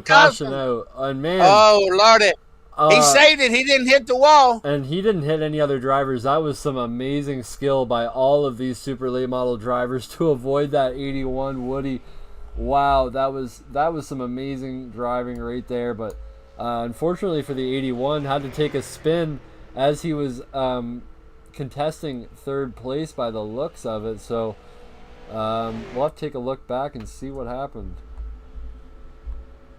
Caution out. And man. Oh, Lordy. He saved it. He didn't hit the wall. And he didn't hit any other drivers. That was some amazing skill by all of these super late model drivers to avoid that 81 Woody. Wow, that was some amazing driving right there. But unfortunately for the 81, had to take a spin as he was contesting third place by the looks of it. So we'll have to take a look back and see what happened.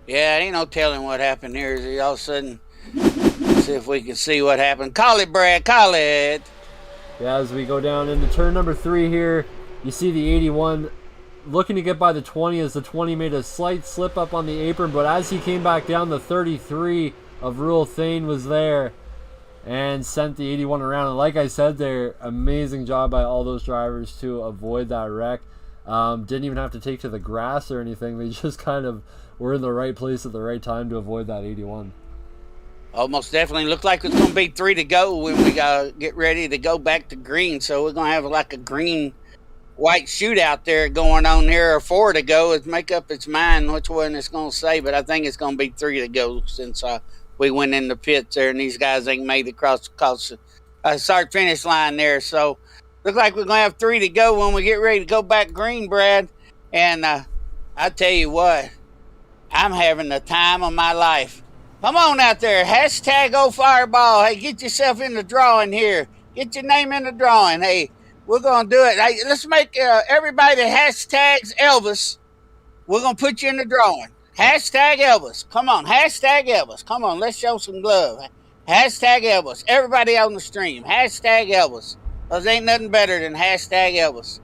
Yeah, ain't no telling what happened here. All of a sudden, see if we can see what happened. Call it, Brad, call it. Yeah, as we go down into turn number 3 here, you see the 81 looking to get by the 20 as the 20 made a slight slip up on the apron, but as he came back down, the 33 of Rule Thane was there and sent the 81 around. And like I said there, amazing job by all those drivers to avoid that wreck. Didn't even have to take to the grass or anything. They just kind of were in the right place at the right time to avoid that 81. Almost definitely looked like it's going to be 3 to go when we got to get ready to go back to green. So we're going to have like a green-white shootout there going on here, or 4 to go. It's make up its mind which one it's going to say, but I think it's going to be 3 to go since we went in the pits there and these guys ain't made it across the start-finish line there. So look like we're going to have 3 to go when we get ready to go back green, Brad. And I tell you what, I'm having the time of my life. Come on out there. Hashtag #OFireball. Hey, get yourself in the drawing here. Get your name in the drawing. Hey, we're going to do it. Hey, let's make everybody that hashtags Elvis, we're going to put you in the drawing. Hashtag Elvis. Come on. Hashtag Elvis. Come on. Let's show some love. Hashtag Elvis. Everybody on the stream. Hashtag Elvis. Because ain't nothing better than hashtag Elvis.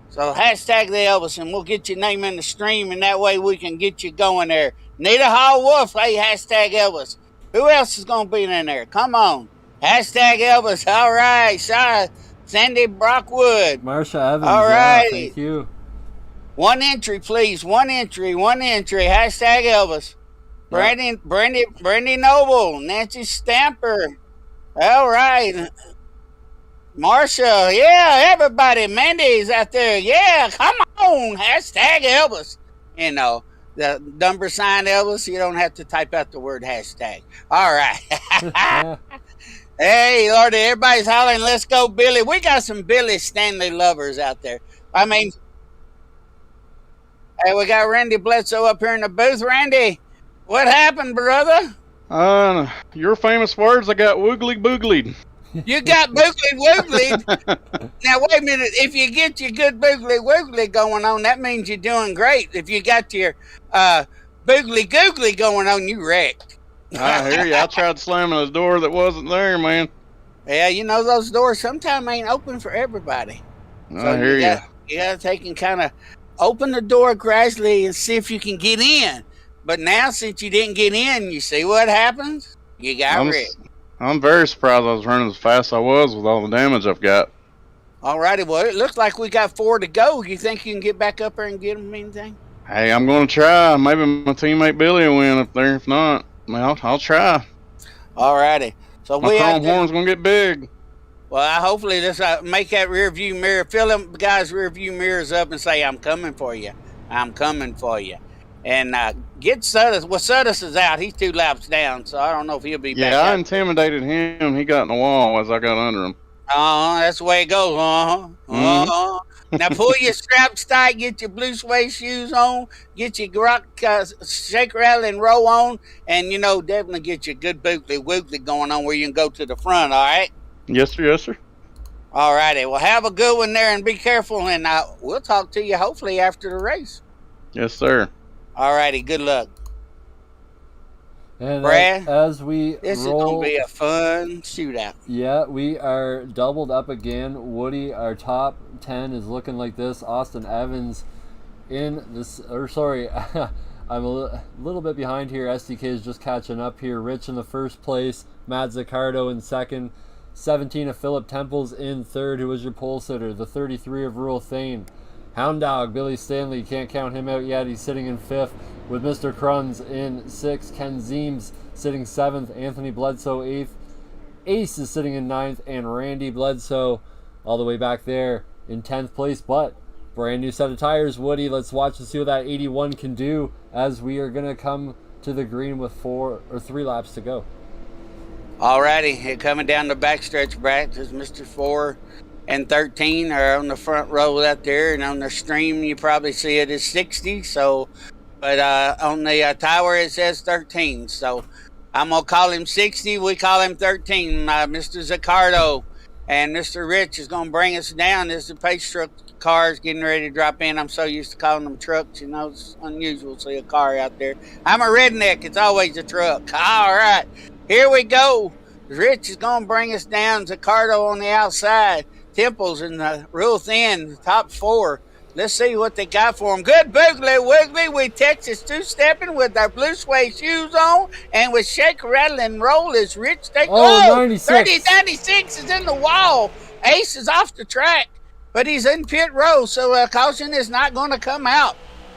So hashtag the Elvis, and we'll get your name in the stream, and that way we can get you going there. Nita Hall Wolf, hey, hashtag Elvis. Who else is going to be in there? Come on. Hashtag Elvis. All right. Sandy Brockwood. Marsha Evans. All right. Yeah, thank you. One entry, please. One entry. Hashtag Elvis. Brandy Noble. Nancy Stamper. All right. Marsha, yeah, everybody, Mandy's out there. Yeah, come on, hashtag Elvis. You know, the number sign Elvis, you don't have to type out the word hashtag. All right. Hey, Lordy, everybody's hollering, let's go, Billy. We got some Billy Stanley lovers out there. I mean, hey, we got Randy Bledsoe up here in the booth. Randy, what happened, brother? Your famous words, I got woogly booglied. You got boogly woogly. Now, wait a minute. If you get your good boogly woogly going on, that means you're doing great. If you got your boogly googly going on, you wrecked. I hear you. I tried slamming a door that wasn't there, man. Yeah, you know, those doors sometimes ain't open for everybody. I hear you. You got to take and kind of open the door gradually and see if you can get in. But now, since you didn't get in, you see what happens? You got wrecked. I'm very surprised I was running as fast as I was with all the damage I've got. All righty, well, it looks like we got 4 to go. You think you can get back up there and get them anything? Hey, I'm going to try. Maybe my teammate Billy will win up there. If not, I'll try. All righty. So my chrome horn's going to get big. Well, hopefully this make that rear view mirror, fill them guys' rear view mirrors up and say, I'm coming for you. I'm coming for you. And get Sudus. Well, Sudus is out. He's 2 laps down, so I don't know if he'll be back. Yeah, I intimidated him. He got in the wall as I got under him. That's the way it goes. Now pull your straps tight, get your blue suede shoes on, get your rock shake, rattle, and roll on, and definitely get your good boogly woogly going on where you can go to the front. All right? Yes, sir. Yes, sir. All righty. Well, have a good one there, and be careful. And we'll talk to you hopefully after the race. Yes, sir. All righty. Good luck. And Brad, as we this roll, is going to be a fun shootout. Yeah, we are doubled up again. Woody, our top 10 is looking like this. Austin Evans in this, I'm a little bit behind here. SDK is just catching up here. Rich in the first place. Matt Zaccardo in second. 17 of Philip Temples in third, who was your pole sitter. The 33 of Rural Thane. Hound Dog, Billy Stanley, can't count him out yet. He's sitting in fifth with Mr. Cruns in sixth. Ken Zeems sitting seventh. Anthony Bledsoe eighth. Ace is sitting in ninth. And Randy Bledsoe all the way back there in 10th place. But brand new set of tires, Woody. Let's watch and see what that 81 can do as we are going to come to the green with 3 laps to go. Alrighty, coming down the backstretch, Brad, is Mr. 4 and 13 are on the front row out there, and on the stream you probably see it is 60. So, but on the tower it says 13. So I'm gonna call him 60. We call him 13. Mr. Zaccardo and Mr. Rich is gonna bring us down. This is the pace truck cars getting ready to drop in. I'm so used to calling them trucks. It's unusual to see a car out there. I'm a redneck. It's always a truck. All right. Here we go. Rich is going to bring us down. Zaccardo on the outside. Temples in the real thin, top 4. Let's see what they got for him. Good boogly woogly. We Texas two-stepping with our blue suede shoes on. And with shake, rattle, and roll is Rich. 96. 96 is in the wall. Ace is off the track. But he's in pit row, so caution is not going to come out.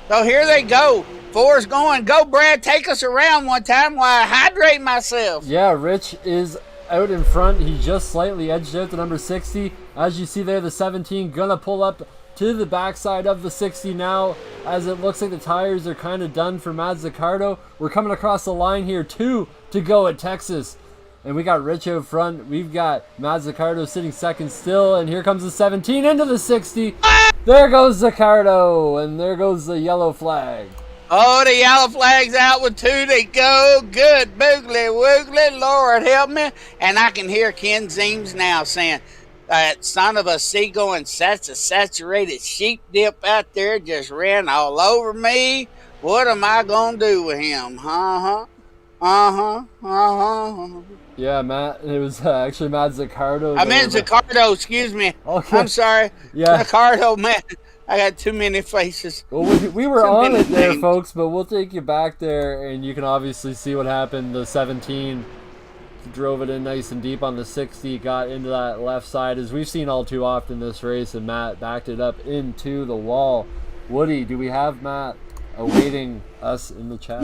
So here they go. 4's going. Go, Brad. Take us around one time while I hydrate myself. Yeah, Rich is out in front. He just slightly edged out the number 60. As you see there, the 17 gonna pull up to the backside of the 60 now, as it looks like the tires are kind of done for Matt Zaccardo. We're coming across the line here. 2 to go at Texas. And we got Rich out front. We've got Matt Zaccardo sitting second still. And here comes the 17 into the 60. There goes Zaccardo. And there goes the yellow flag. Oh, the yellow flag's out with 2 to go. Good boogly woogly. Lord help me. And I can hear Ken Zeems now saying, that son of a seagull, that's a saturated sheep dip out there, just ran all over me. What am I going to do with him? Yeah, Matt. It was actually Matt Zaccardo. I meant Zaccardo, excuse me. Okay. I'm sorry. Yeah. Zaccardo, man. I got too many faces. Well, we were on it there, folks, but we'll take you back there, and you can obviously see what happened. The 17 drove it in nice and deep on the 60, got into that left side, as we've seen all too often this race, and Matt backed it up into the wall. Woody, do we have Matt awaiting us in the chat?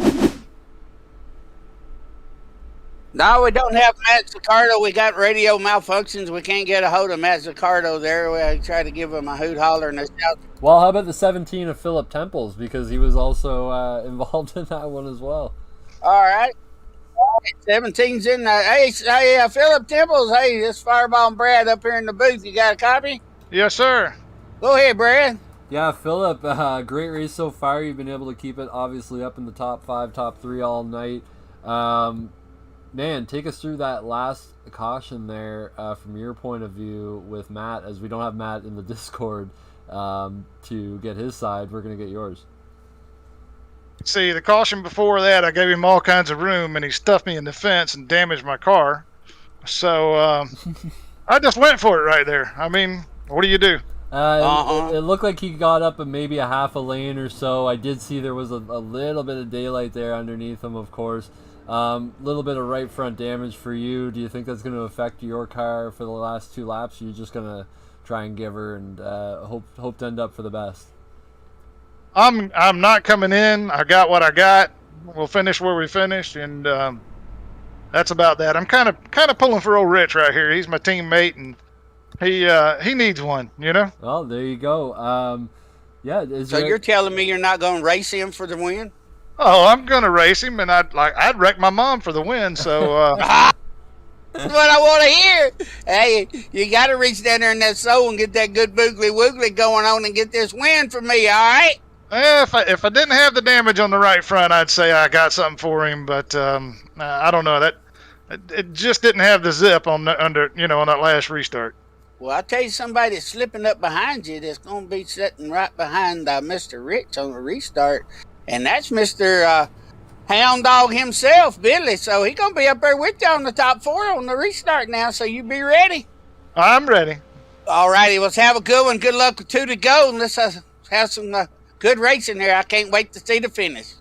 No, we don't have Matt Zaccardo. We got radio malfunctions. We can't get a hold of Matt Zaccardo there. We try to give him a hoot, holler, and a shout. Well, how about the 17 of Philip Temples? Because he was also involved in that one as well. All right. 17's in there. Hey, Philip Temples. Hey, this Fireball and Brad up here in the booth. You got a copy? Yes, sir. Go ahead, Brad. Yeah, Philip, great race so far. You've been able to keep it obviously up in the top 5, top 3 all night. man, take us through that last caution there from your point of view with Matt, as we don't have Matt in the Discord to get his side. We're going to get yours. See, the caution before that, I gave him all kinds of room, and he stuffed me in the fence and damaged my car. So I just went for it right there. I mean, what do you do? It looked like he got up maybe a half a lane or so. I did see there was a little bit of daylight there underneath him, of course. Little bit of right front damage for you. Do you think that's going to affect your car for the last 2 laps? Or are you just going to try and give her and hope to end up for the best? I'm not coming in. I got what I got. We'll finish where we finished, and that's about that. I'm kind of pulling for old Rich right here. He's my teammate, and he needs one, you know. Well, there you go. Yeah. So you're telling me you're not going to race him for the win? Oh, I'm gonna race him, and I'd wreck my mom for the win. So that's what I want to hear. Hey, you got to reach down there in that soul and get that good boogly woogly going on and get this win for me. All right. If I didn't have the damage on the right front, I'd say I got something for him. But I don't know, that it just didn't have the zip on on that last restart. Well, I'll tell you somebody that's slipping up behind you that's going to be sitting right behind Mr. Rich on the restart, and that's Mr. Hound Dog himself, Billy. So he's going to be up there with you on the top 4 on the restart now, so you be ready. I'm ready. All righty, let's have a good one. Good luck with 2 to go, and let's have some good racing here. I can't wait to see the finish.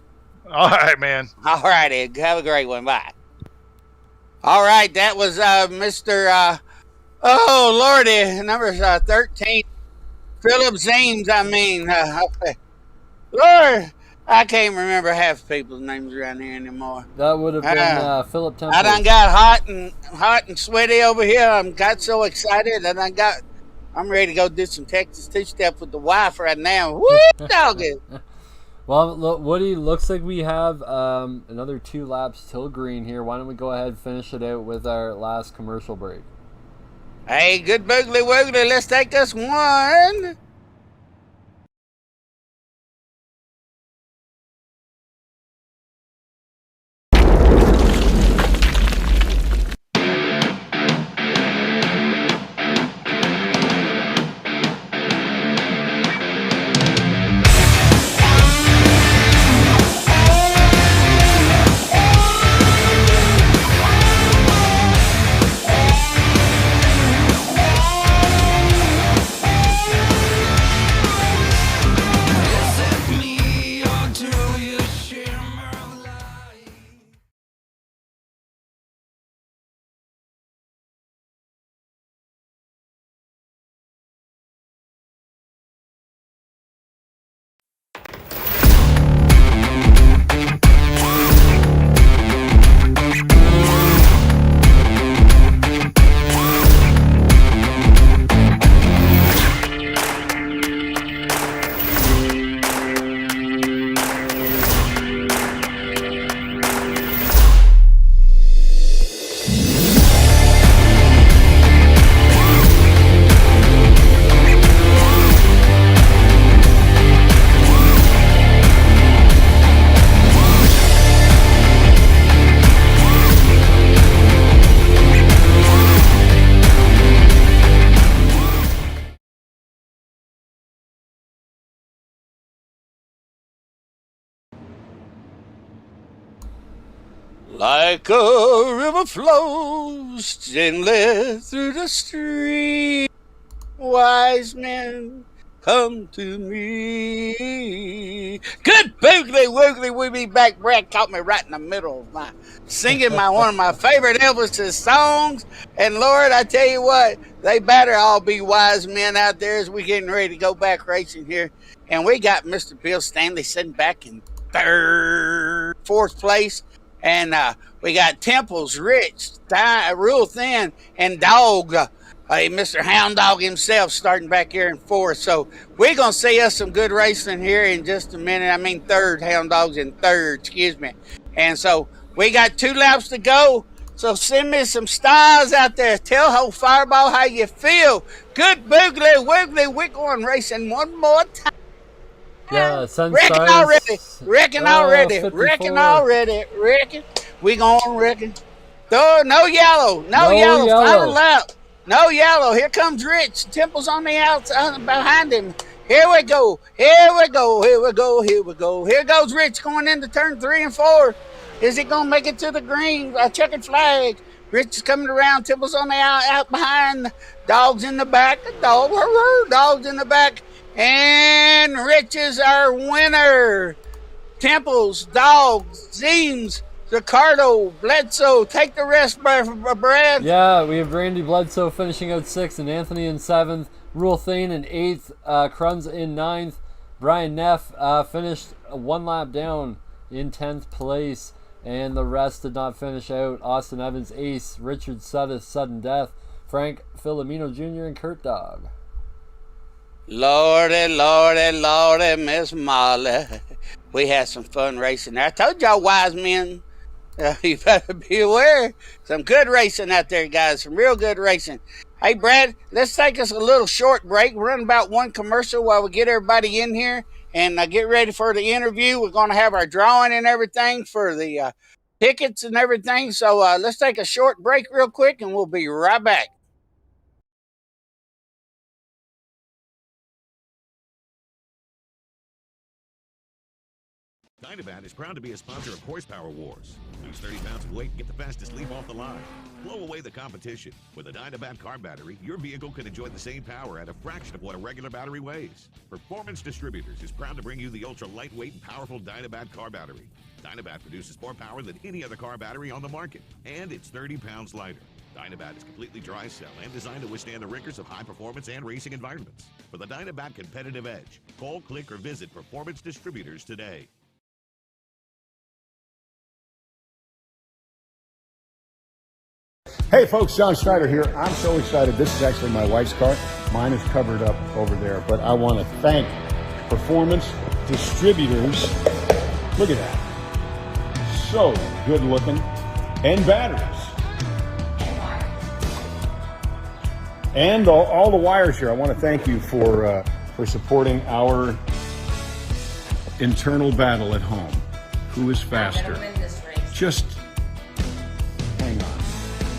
All right, man. All righty, have a great one. Bye. All right, that was Mr. Oh, Lordy, number 13, Philip Zames, Lord, I can't remember half people's names around here anymore. That would have been Philip Temple. I done got hot and sweaty over here. I got so excited. I'm ready to go do some Texas two-step with the wife right now. Woo, doggy. Well, look, Woody, looks like we have another 2 laps till green here. Why don't we go ahead and finish it out with our last commercial break? Hey, good boogly woogly, let's take us one. Like a river flows gently through the stream, wise men come to me. Good boogly woogly, we be back. Brad caught me right in the middle of my singing one of my favorite Elvis's songs. And Lord, I tell you what, they better all be wise men out there as we getting ready to go back racing here. And we got Mr. Bill Stanley sitting back in 4th place. And we got Temples, Rich, Real Thin, and Dog, Mr. Hound Dog himself starting back here in 4th. So we're going to see us some good racing here in just a minute. I mean 3rd, Hound Dog's in 3rd, excuse me. And so we got 2 laps to go. So send me some stars out there. Tell whole Fireball how you feel. Good boogly woogly, we're going racing one more time. Yeah, send Reckon stars. already. Reckon already. 54. Reckon already. Reckon. We going reckon. No yellow. No yellow. Final lap. No yellow. Here comes Rich. Temple's on the outside behind him. Here we go. Here we go. Here we go. Here we go. Here goes Rich going into turn 3 and 4. Is he going to make it to the green? Checkered flag. Rich is coming around. Temple's on the out behind. Dogs in the back. Dogs in the back. And Rich is our winner. Temples, Dogs, Zeems, Ricardo, Bledsoe. Take the rest, Brad. Yeah, we have Randy Bledsoe finishing out 6th and Anthony in 7th. Rule Thane in 8th. Kruns in 9th. Brian Neff finished 1 lap down in 10th place. And the rest did not finish out. Austin Evans, Ace. Richard Suddath, Sudden Death. Frank Filomeno Jr. and Kurt Dog. Lordy, Miss Molly. We had some fun racing there. I told y'all, wise men, you better be aware. Some good racing out there, guys. Some real good racing. Hey, Brad, let's take us a little short break. Run about 1 commercial while we get everybody in here and get ready for the interview. We're going to have our drawing and everything for the tickets and everything. So let's take a short break real quick, and we'll be right back. Dynabat is proud to be a sponsor of Horsepower Wars. Lose 30 pounds of weight and get the fastest leap off the line. Blow away the competition. With a Dynabat car battery, your vehicle can enjoy the same power at a fraction of what a regular battery weighs. Performance Distributors is proud to bring you the ultra lightweight and powerful Dynabat car battery. Dynabat produces more power than any other car battery on the market, and it's 30 pounds lighter. Dynabat is completely dry cell and designed to withstand the rigors of high performance and racing environments. For the Dynabat competitive edge, call, click, or visit Performance Distributors today. Hey folks, John Schneider here. I'm so excited. This is actually my wife's car. Mine is covered up over there, but I want to thank Performance Distributors. Look at that. So good looking. And batteries. And all the wires here. I want to thank you for supporting our internal battle at home. Who is faster? Just hang on.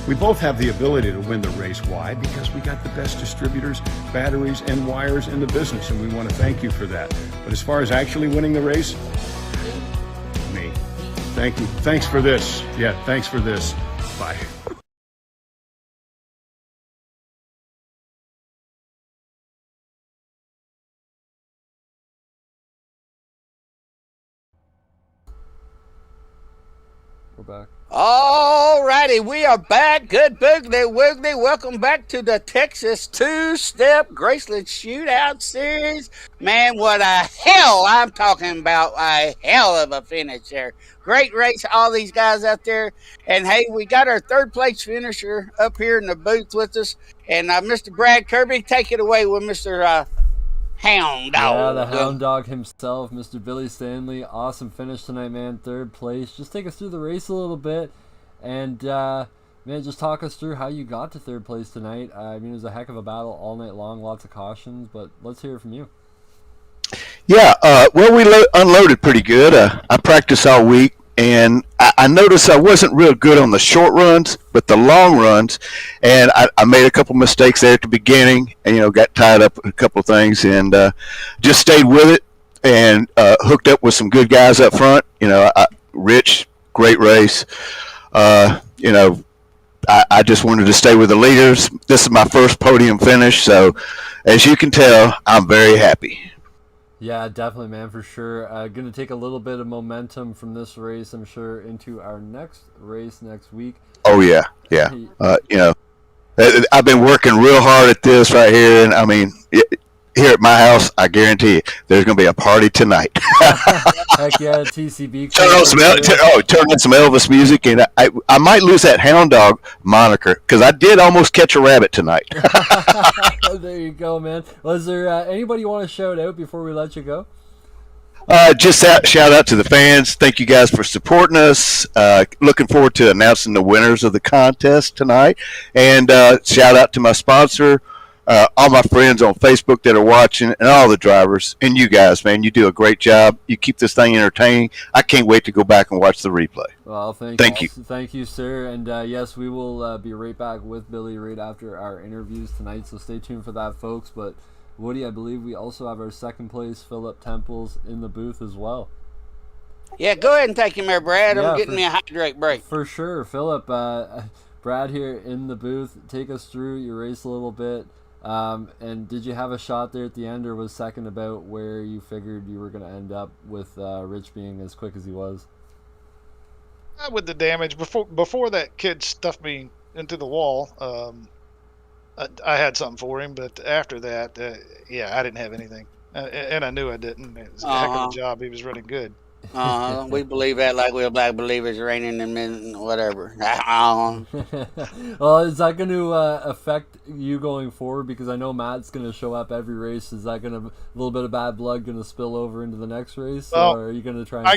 We both have the ability to win the race. Why? Because we got the best distributors, batteries, and wires in the business, and we want to thank you for that. But as far as actually winning the race, me. Thank you. Thanks for this. Yeah, thanks for this. Bye. We're back. All righty, we are back. Good boogly woogly. Welcome back to the Texas two-step GRaceland Shootout Series. Man, what a hell I'm talking about. A hell of a finish there. Great race, all these guys out there. And, hey, we got our third-place finisher up here in the booth with us. And Mr. Brad Kirby, take it away with Mr. Hound Dog. Yeah, the Hound Dog himself, Mr. Billy Stanley. Awesome finish tonight, man. 3rd place. Just take us through the race a little bit. And, man, just talk us through how you got to 3rd place tonight. I mean, it was a heck of a battle all night long. Lots of cautions. But let's hear it from you. Yeah, well, we unloaded pretty good. I practiced all week. And I noticed I wasn't real good on the short runs, but the long runs, and I made a couple mistakes there at the beginning, and got tied up with a couple of things, and just stayed with it, and hooked up with some good guys up front. Rich, great race. I just wanted to stay with the leaders. This is my first podium finish, so as you can tell, I'm very happy. Yeah, definitely, man, for sure. Going to take a little bit of momentum from this race, I'm sure, into our next race next week. Oh, yeah. I've been working real hard at this right here, and, I mean, here at my house, I guarantee you, there's going to be a party tonight. Heck yeah, TCB. Turn on some Elvis music, and I might lose that Hound Dog moniker, because I did almost catch a rabbit tonight. There you go, man. Was there anybody you want to shout out before we let you go? Just shout out to the fans. Thank you guys for supporting us. Looking forward to announcing the winners of the contest tonight. And shout out to my sponsor, all my friends on Facebook that are watching, and all the drivers, and you guys, man. You do a great job. You keep this thing entertaining. I can't wait to go back and watch the replay. Well, thank you. Thank you, sir. And yes, we will be right back with Billy right after our interviews tonight, so stay tuned for that, folks. But Woody, I believe we also have our second place, Philip Temples, in the booth as well. Yeah, go ahead and take him there, Brad. I'm getting me a hydrate break. For sure. Philip, Brad here in the booth. Take us through your race a little bit. And did you have a shot there at the end, or was second about where you figured you were going to end up with Rich being as quick as he was? With the damage, before that kid stuffed me into the wall, I had something for him, but after that, I didn't have anything. And I knew I didn't. It was a heck of a job. He was running good. We believe that like we're black believers, raining and men, whatever. Well, is that going to affect you going forward? Because I know Matt's going to show up every race. Is that going to, a little bit of bad blood going to spill over into the next race? Well, or are you going to try and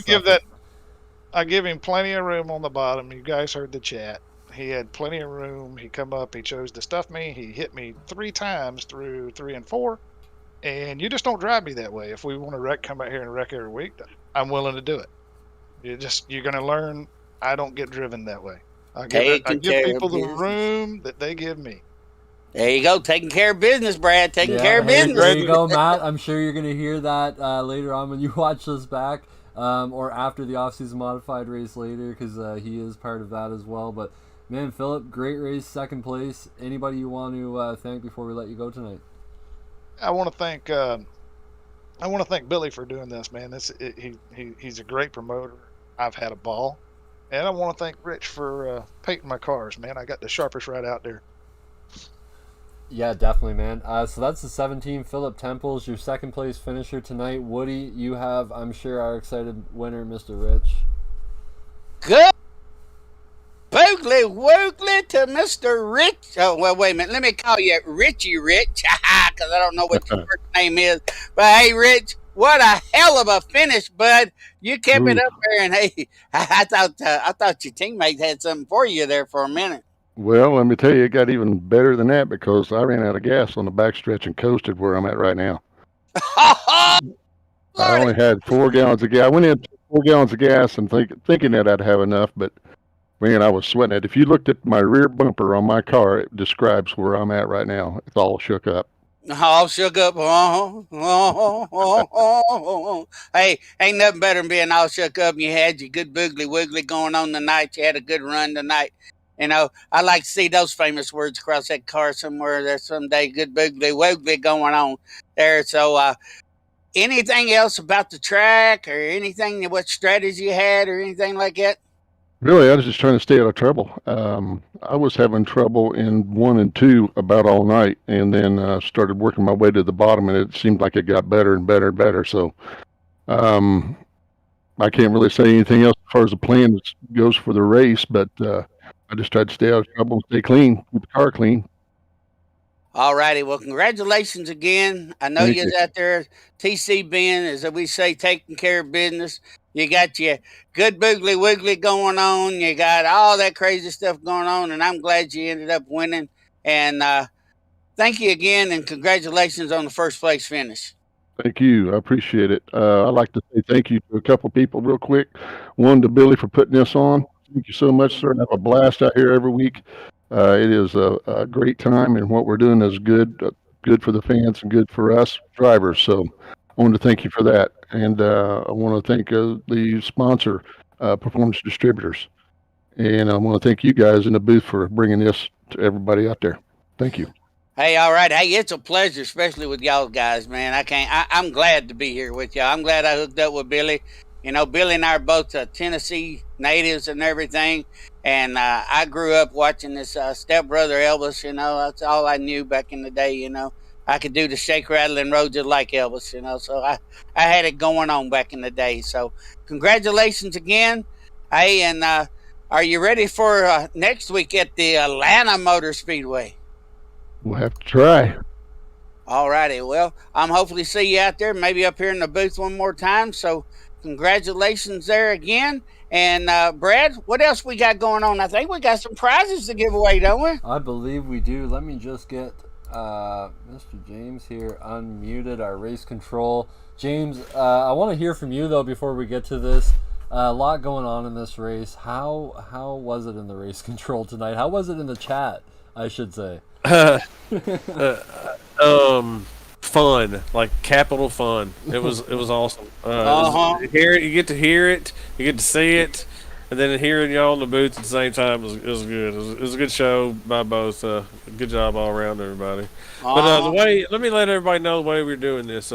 I give him plenty of room on the bottom. You guys heard the chat. He had plenty of room. He come up. He chose to stuff me. He hit me 3 times through 3 and 4. And you just don't drive me that way. If we want to wreck, come out here and wreck every week, I'm willing to do it. You're going to learn. I don't get driven that way. I give people the room that they give me. There you go. Taking care of business, Brad. Taking care of business. There you go, Matt. I'm sure you're going to hear that later on when you watch this back, or after the off-season modified race later, because he is part of that as well. But, man, Philip, great race, second place. Anybody you want to thank before we let you go tonight? I want to thank Billy for doing this, man. He's a great promoter. I've had a ball, and I want to thank Rich for painting my cars, man. I got the sharpest right out there. Yeah, definitely, man. So that's the 17, Philip Temples, your second place finisher tonight. Woody, you have, I'm sure, our excited winner, Mr. Rich. Good. Boogly woogly to Mr. Rich. Oh, well, wait a minute. Let me call you Richie Rich, because I don't know what your first name is. But, hey, Rich, what a hell of a finish, bud. You kept it up there, and, hey, I thought your teammates had something for you there for a minute. Well, let me tell you, it got even better than that because I ran out of gas on the backstretch and coasted where I'm at right now. I only had 4 gallons of gas. I went in 4 gallons of gas and thinking that I'd have enough, but man, I was sweating it. If you looked at my rear bumper on my car, it describes where I'm at right now. It's all shook up. All shook up. Hey, ain't nothing better than being all shook up and you had your good boogly wiggly going on tonight. You had a good run tonight. You know, I like to see those famous words across that car somewhere there someday. Good boogly wiggly going on there. So, anything else about the track or anything, what strategy you had or anything like that? Really, I was just trying to stay out of trouble. I was having trouble in 1 and 2 about all night, and then started working my way to the bottom, and it seemed like it got better and better and better. So I can't really say anything else as far as the plan goes for the race, but I just tried to stay out of trouble and stay clean, keep the car clean. All righty. Well, congratulations again. I know you're out there, TC being, as we say, taking care of business. You got your good boogly wiggly going on. You got all that crazy stuff going on, and I'm glad you ended up winning. And thank you again, and congratulations on the first place finish. Thank you. I appreciate it. I'd like to say thank you to a couple people real quick. One, to Billy for putting this on. Thank you so much, sir. I have a blast out here every week. It is a great time, and what we're doing is good for the fans and good for us drivers. So I want to thank you for that. And I want to thank the sponsor, Performance Distributors. And I want to thank you guys in the booth for bringing this to everybody out there. Thank you. Hey, all right. Hey, it's a pleasure, especially with y'all guys, man. I'm glad to be here with y'all. I'm glad I hooked up with Billy. You know, Billy and I are both Tennessee natives and everything. And I grew up watching this stepbrother Elvis. You know, that's all I knew back in the day. You know, I could do the shake, rattle, and roll just like Elvis. You know, so I had it going on back in the day. So congratulations again. Hey, and are you ready for next week at the Atlanta Motor Speedway? We'll have to try. All righty. Well, I'm hopefully see you out there, maybe up here in the booth one more time. So congratulations there again. And Brad, what else we got going on? I think we got some prizes to give away, don't we? I believe we do. Let me just get Mr. James here unmuted our race control. James, I want to hear from you though before we get to this. A lot going on in this race. How was it in the race control tonight? How was it in the chat, I should say? Fun, like capital fun. It was awesome. You get to hear it, you get to see it, and then hearing y'all in the booth at the same time was good. It was a good show by both. Good job all around, everybody. But the way, let me let everybody know the way we're doing this.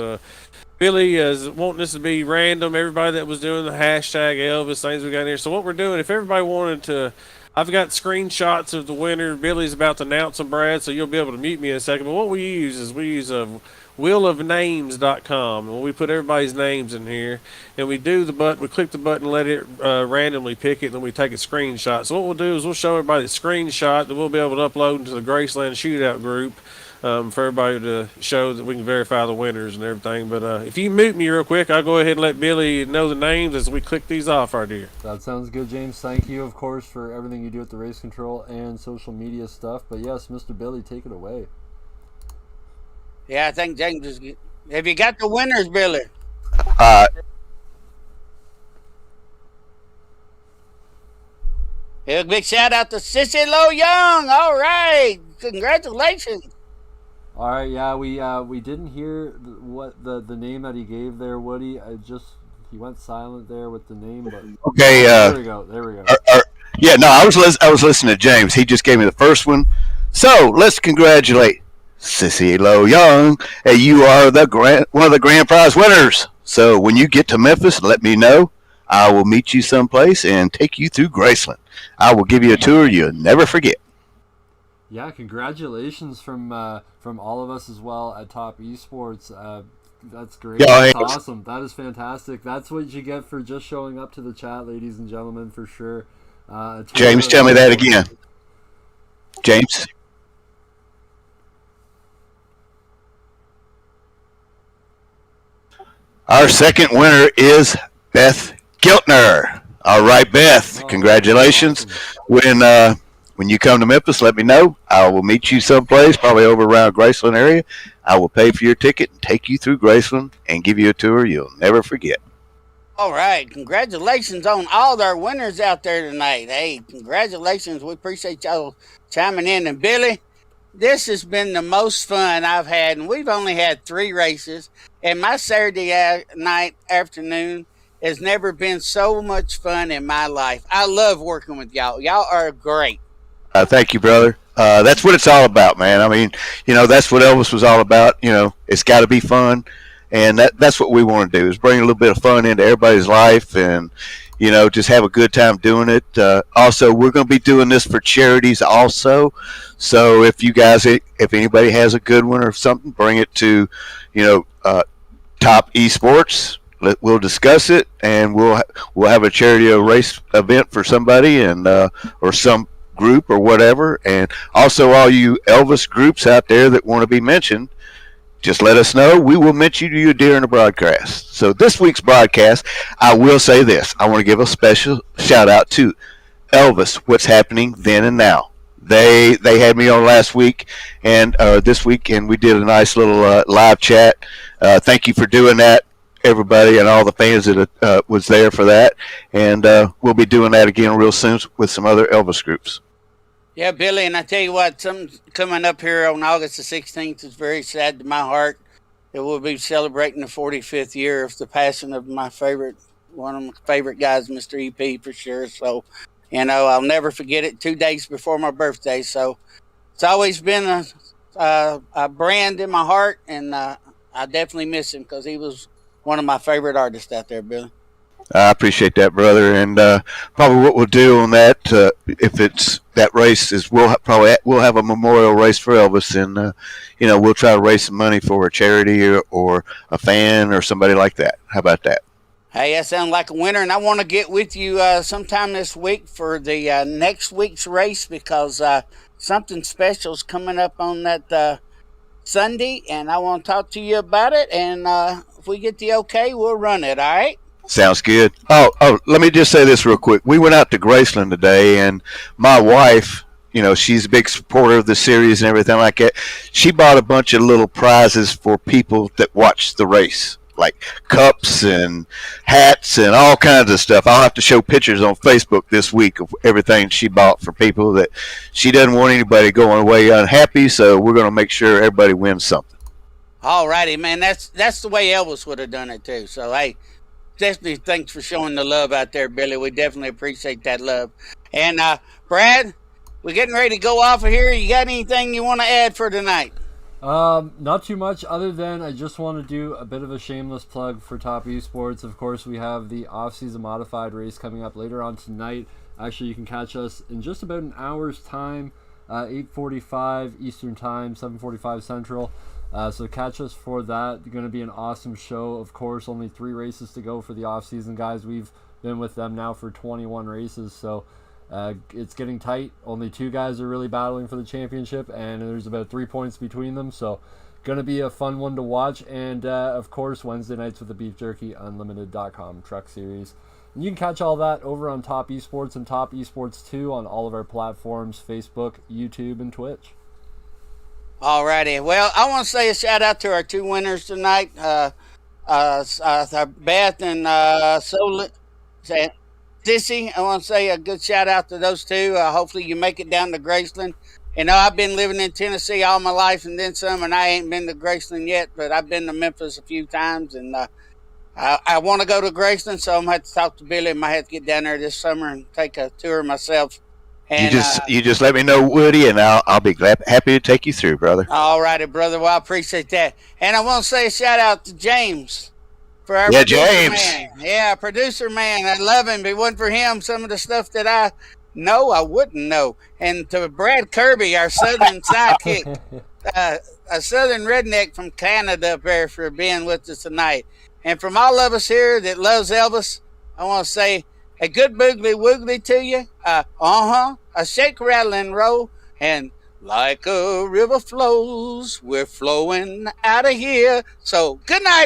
Billy is wanting this to be random. Everybody that was doing the hashtag Elvis things we got in here. So what we're doing, if everybody wanted to, I've got screenshots of the winner. Billy's about to announce them, Brad, so you'll be able to mute me in a second. But what we use is wheelofnames.com, and we put everybody's names in here, and we do the button. We click the button, let it randomly pick it, and then we take a screenshot. So what we'll do is we'll show everybody the screenshot that we'll be able to upload into the GRaceland Shootout group. For everybody to show that we can verify the winners and everything. But if you mute me real quick, I'll go ahead and let Billy know the names as we click these off right here. That sounds good, James. Thank you, of course, for everything you do at the race control and social media stuff. But yes, Mr. Billy, take it away. Yeah, I think James is good. Have you got the winners, Billy? A big shout out to Sissy Lo Young. All right. Congratulations. All right, yeah, we didn't hear what the name that he gave there, Woody. He went silent there with the name, but okay. There we go. Yeah, no, I was listening to James. He just gave me the first one. So let's congratulate Sissy Lo Young. Hey, you are one of the grand prize winners. So when you get to Memphis, let me know. I will meet you someplace and take you through GRaceland. I will give you a tour you'll never forget. Yeah, congratulations from all of us as well at Topp eSports. That's great. Yeah, that's awesome. That is fantastic. That's what you get for just showing up to the chat, ladies and gentlemen, for sure. James, tell me that again. James. Our second winner is Beth Giltner. All right, Beth, congratulations. Awesome. When you come to Memphis, let me know. I will meet you someplace, probably over around GRaceland area. I will pay for your ticket and take you through GRaceland and give you a tour you'll never forget. All right. Congratulations on all our winners out there tonight. Hey, congratulations. We appreciate y'all chiming in. And Billy, this has been the most fun I've had. And we've only had 3 races. And my Saturday night afternoon has never been so much fun in my life. I love working with y'all. Y'all are great. Thank you, brother. That's what it's all about, man. I mean, that's what Elvis was all about. It's got to be fun, and that's what we want to do is bring a little bit of fun into everybody's life, and just have a good time doing it. Also, we're going to be doing this for charities also. So if anybody has a good one or something, bring it to Topp eSports. We'll discuss it, and we'll have a charity race event for somebody and or some group or whatever. And also all you Elvis groups out there that want to be mentioned, just let us know. We will mention you during the broadcast. So this week's broadcast, I will say this. I want to give a special shout out to Elvis, What's Happening Then and Now. They had me on last week and this week, and we did a nice little live chat. Thank you for doing that, everybody, and all the fans that was there for that. And we'll be doing that again real soon with some other Elvis groups. Yeah, Billy, and I tell you what, something coming up here on August the 16th is very sad to my heart. It will be celebrating the 45th year of the passing of one of my favorite guys, Mr. EP, for sure. So, I'll never forget it. 2 days before my birthday. So it's always been a brand in my heart, and I definitely miss him because he was one of my favorite artists out there, Billy. I appreciate that, brother. And probably what we'll do on that, if it's that race, is we'll have a memorial race for Elvis, and we'll try to raise some money for a charity or a fan or somebody like that. How about that? Hey, that sounds like a winner, and I want to get with you sometime this week for the next week's race because something special is coming up on that Sunday, and I want to talk to you about it. And if we get the okay, we'll run it. All right? Sounds good. Oh, let me just say this real quick. We went out to GRaceland today, and my wife, she's a big supporter of the series and everything like that. She bought a bunch of little prizes for people that watch the race, like cups and hats and all kinds of stuff. I'll have to show pictures on Facebook this week of everything she bought for people that she doesn't want anybody going away unhappy. So we're going to make sure everybody wins something. All righty, man. That's the way Elvis would have done it too. So hey, definitely thanks for showing the love out there, Billy. We definitely appreciate that love. And Brad, we're getting ready to go off of here. You got anything you want to add for tonight? Not too much, other than I just want to do a bit of a shameless plug for Topp eSports. Of course, we have the off-season modified race coming up later on tonight. Actually, you can catch us in just about an hour's time, 8:45 Eastern Time, 7:45 Central. So catch us for that. It's going to be an awesome show. Of course, only 3 races to go for the off-season guys. We've been with them now for 21 races, so it's getting tight. Only 2 guys are really battling for the championship, and there's about 3 points between them. So going to be a fun one to watch. And, of course, Wednesday nights with the Beef Jerky Unlimited.com Truck Series. And you can catch all that over on Topp eSports and Topp eSports 2 on all of our platforms, Facebook, YouTube, and Twitch. All righty. Well, I want to say a shout out to our 2 winners tonight, Beth and Sissy. I want to say a good shout out to those 2. Hopefully you make it down to Graceland. I've been living in Tennessee all my life and then some, and I ain't been to Graceland yet, but I've been to Memphis a few times, and I want to go to Graceland, so I'm going to have to talk to Billy. I might have to get down there this summer and take a tour myself. And, you just let me know, Woody, and I'll be happy to take you through, brother. All righty, brother. Well, I appreciate that. And I want to say a shout out to James for our James. Man. Yeah, producer man. I love him. If it wasn't for him, some of the stuff that I know, I wouldn't know. And to Brad Kirby, our southern sidekick, a southern redneck from Canada up there, for being with us tonight. And from all of us here that loves Elvis, I want to say a good boogly woogly to you. A shake, rattle, and roll. And like a river flows, we're flowing out of here. So good night,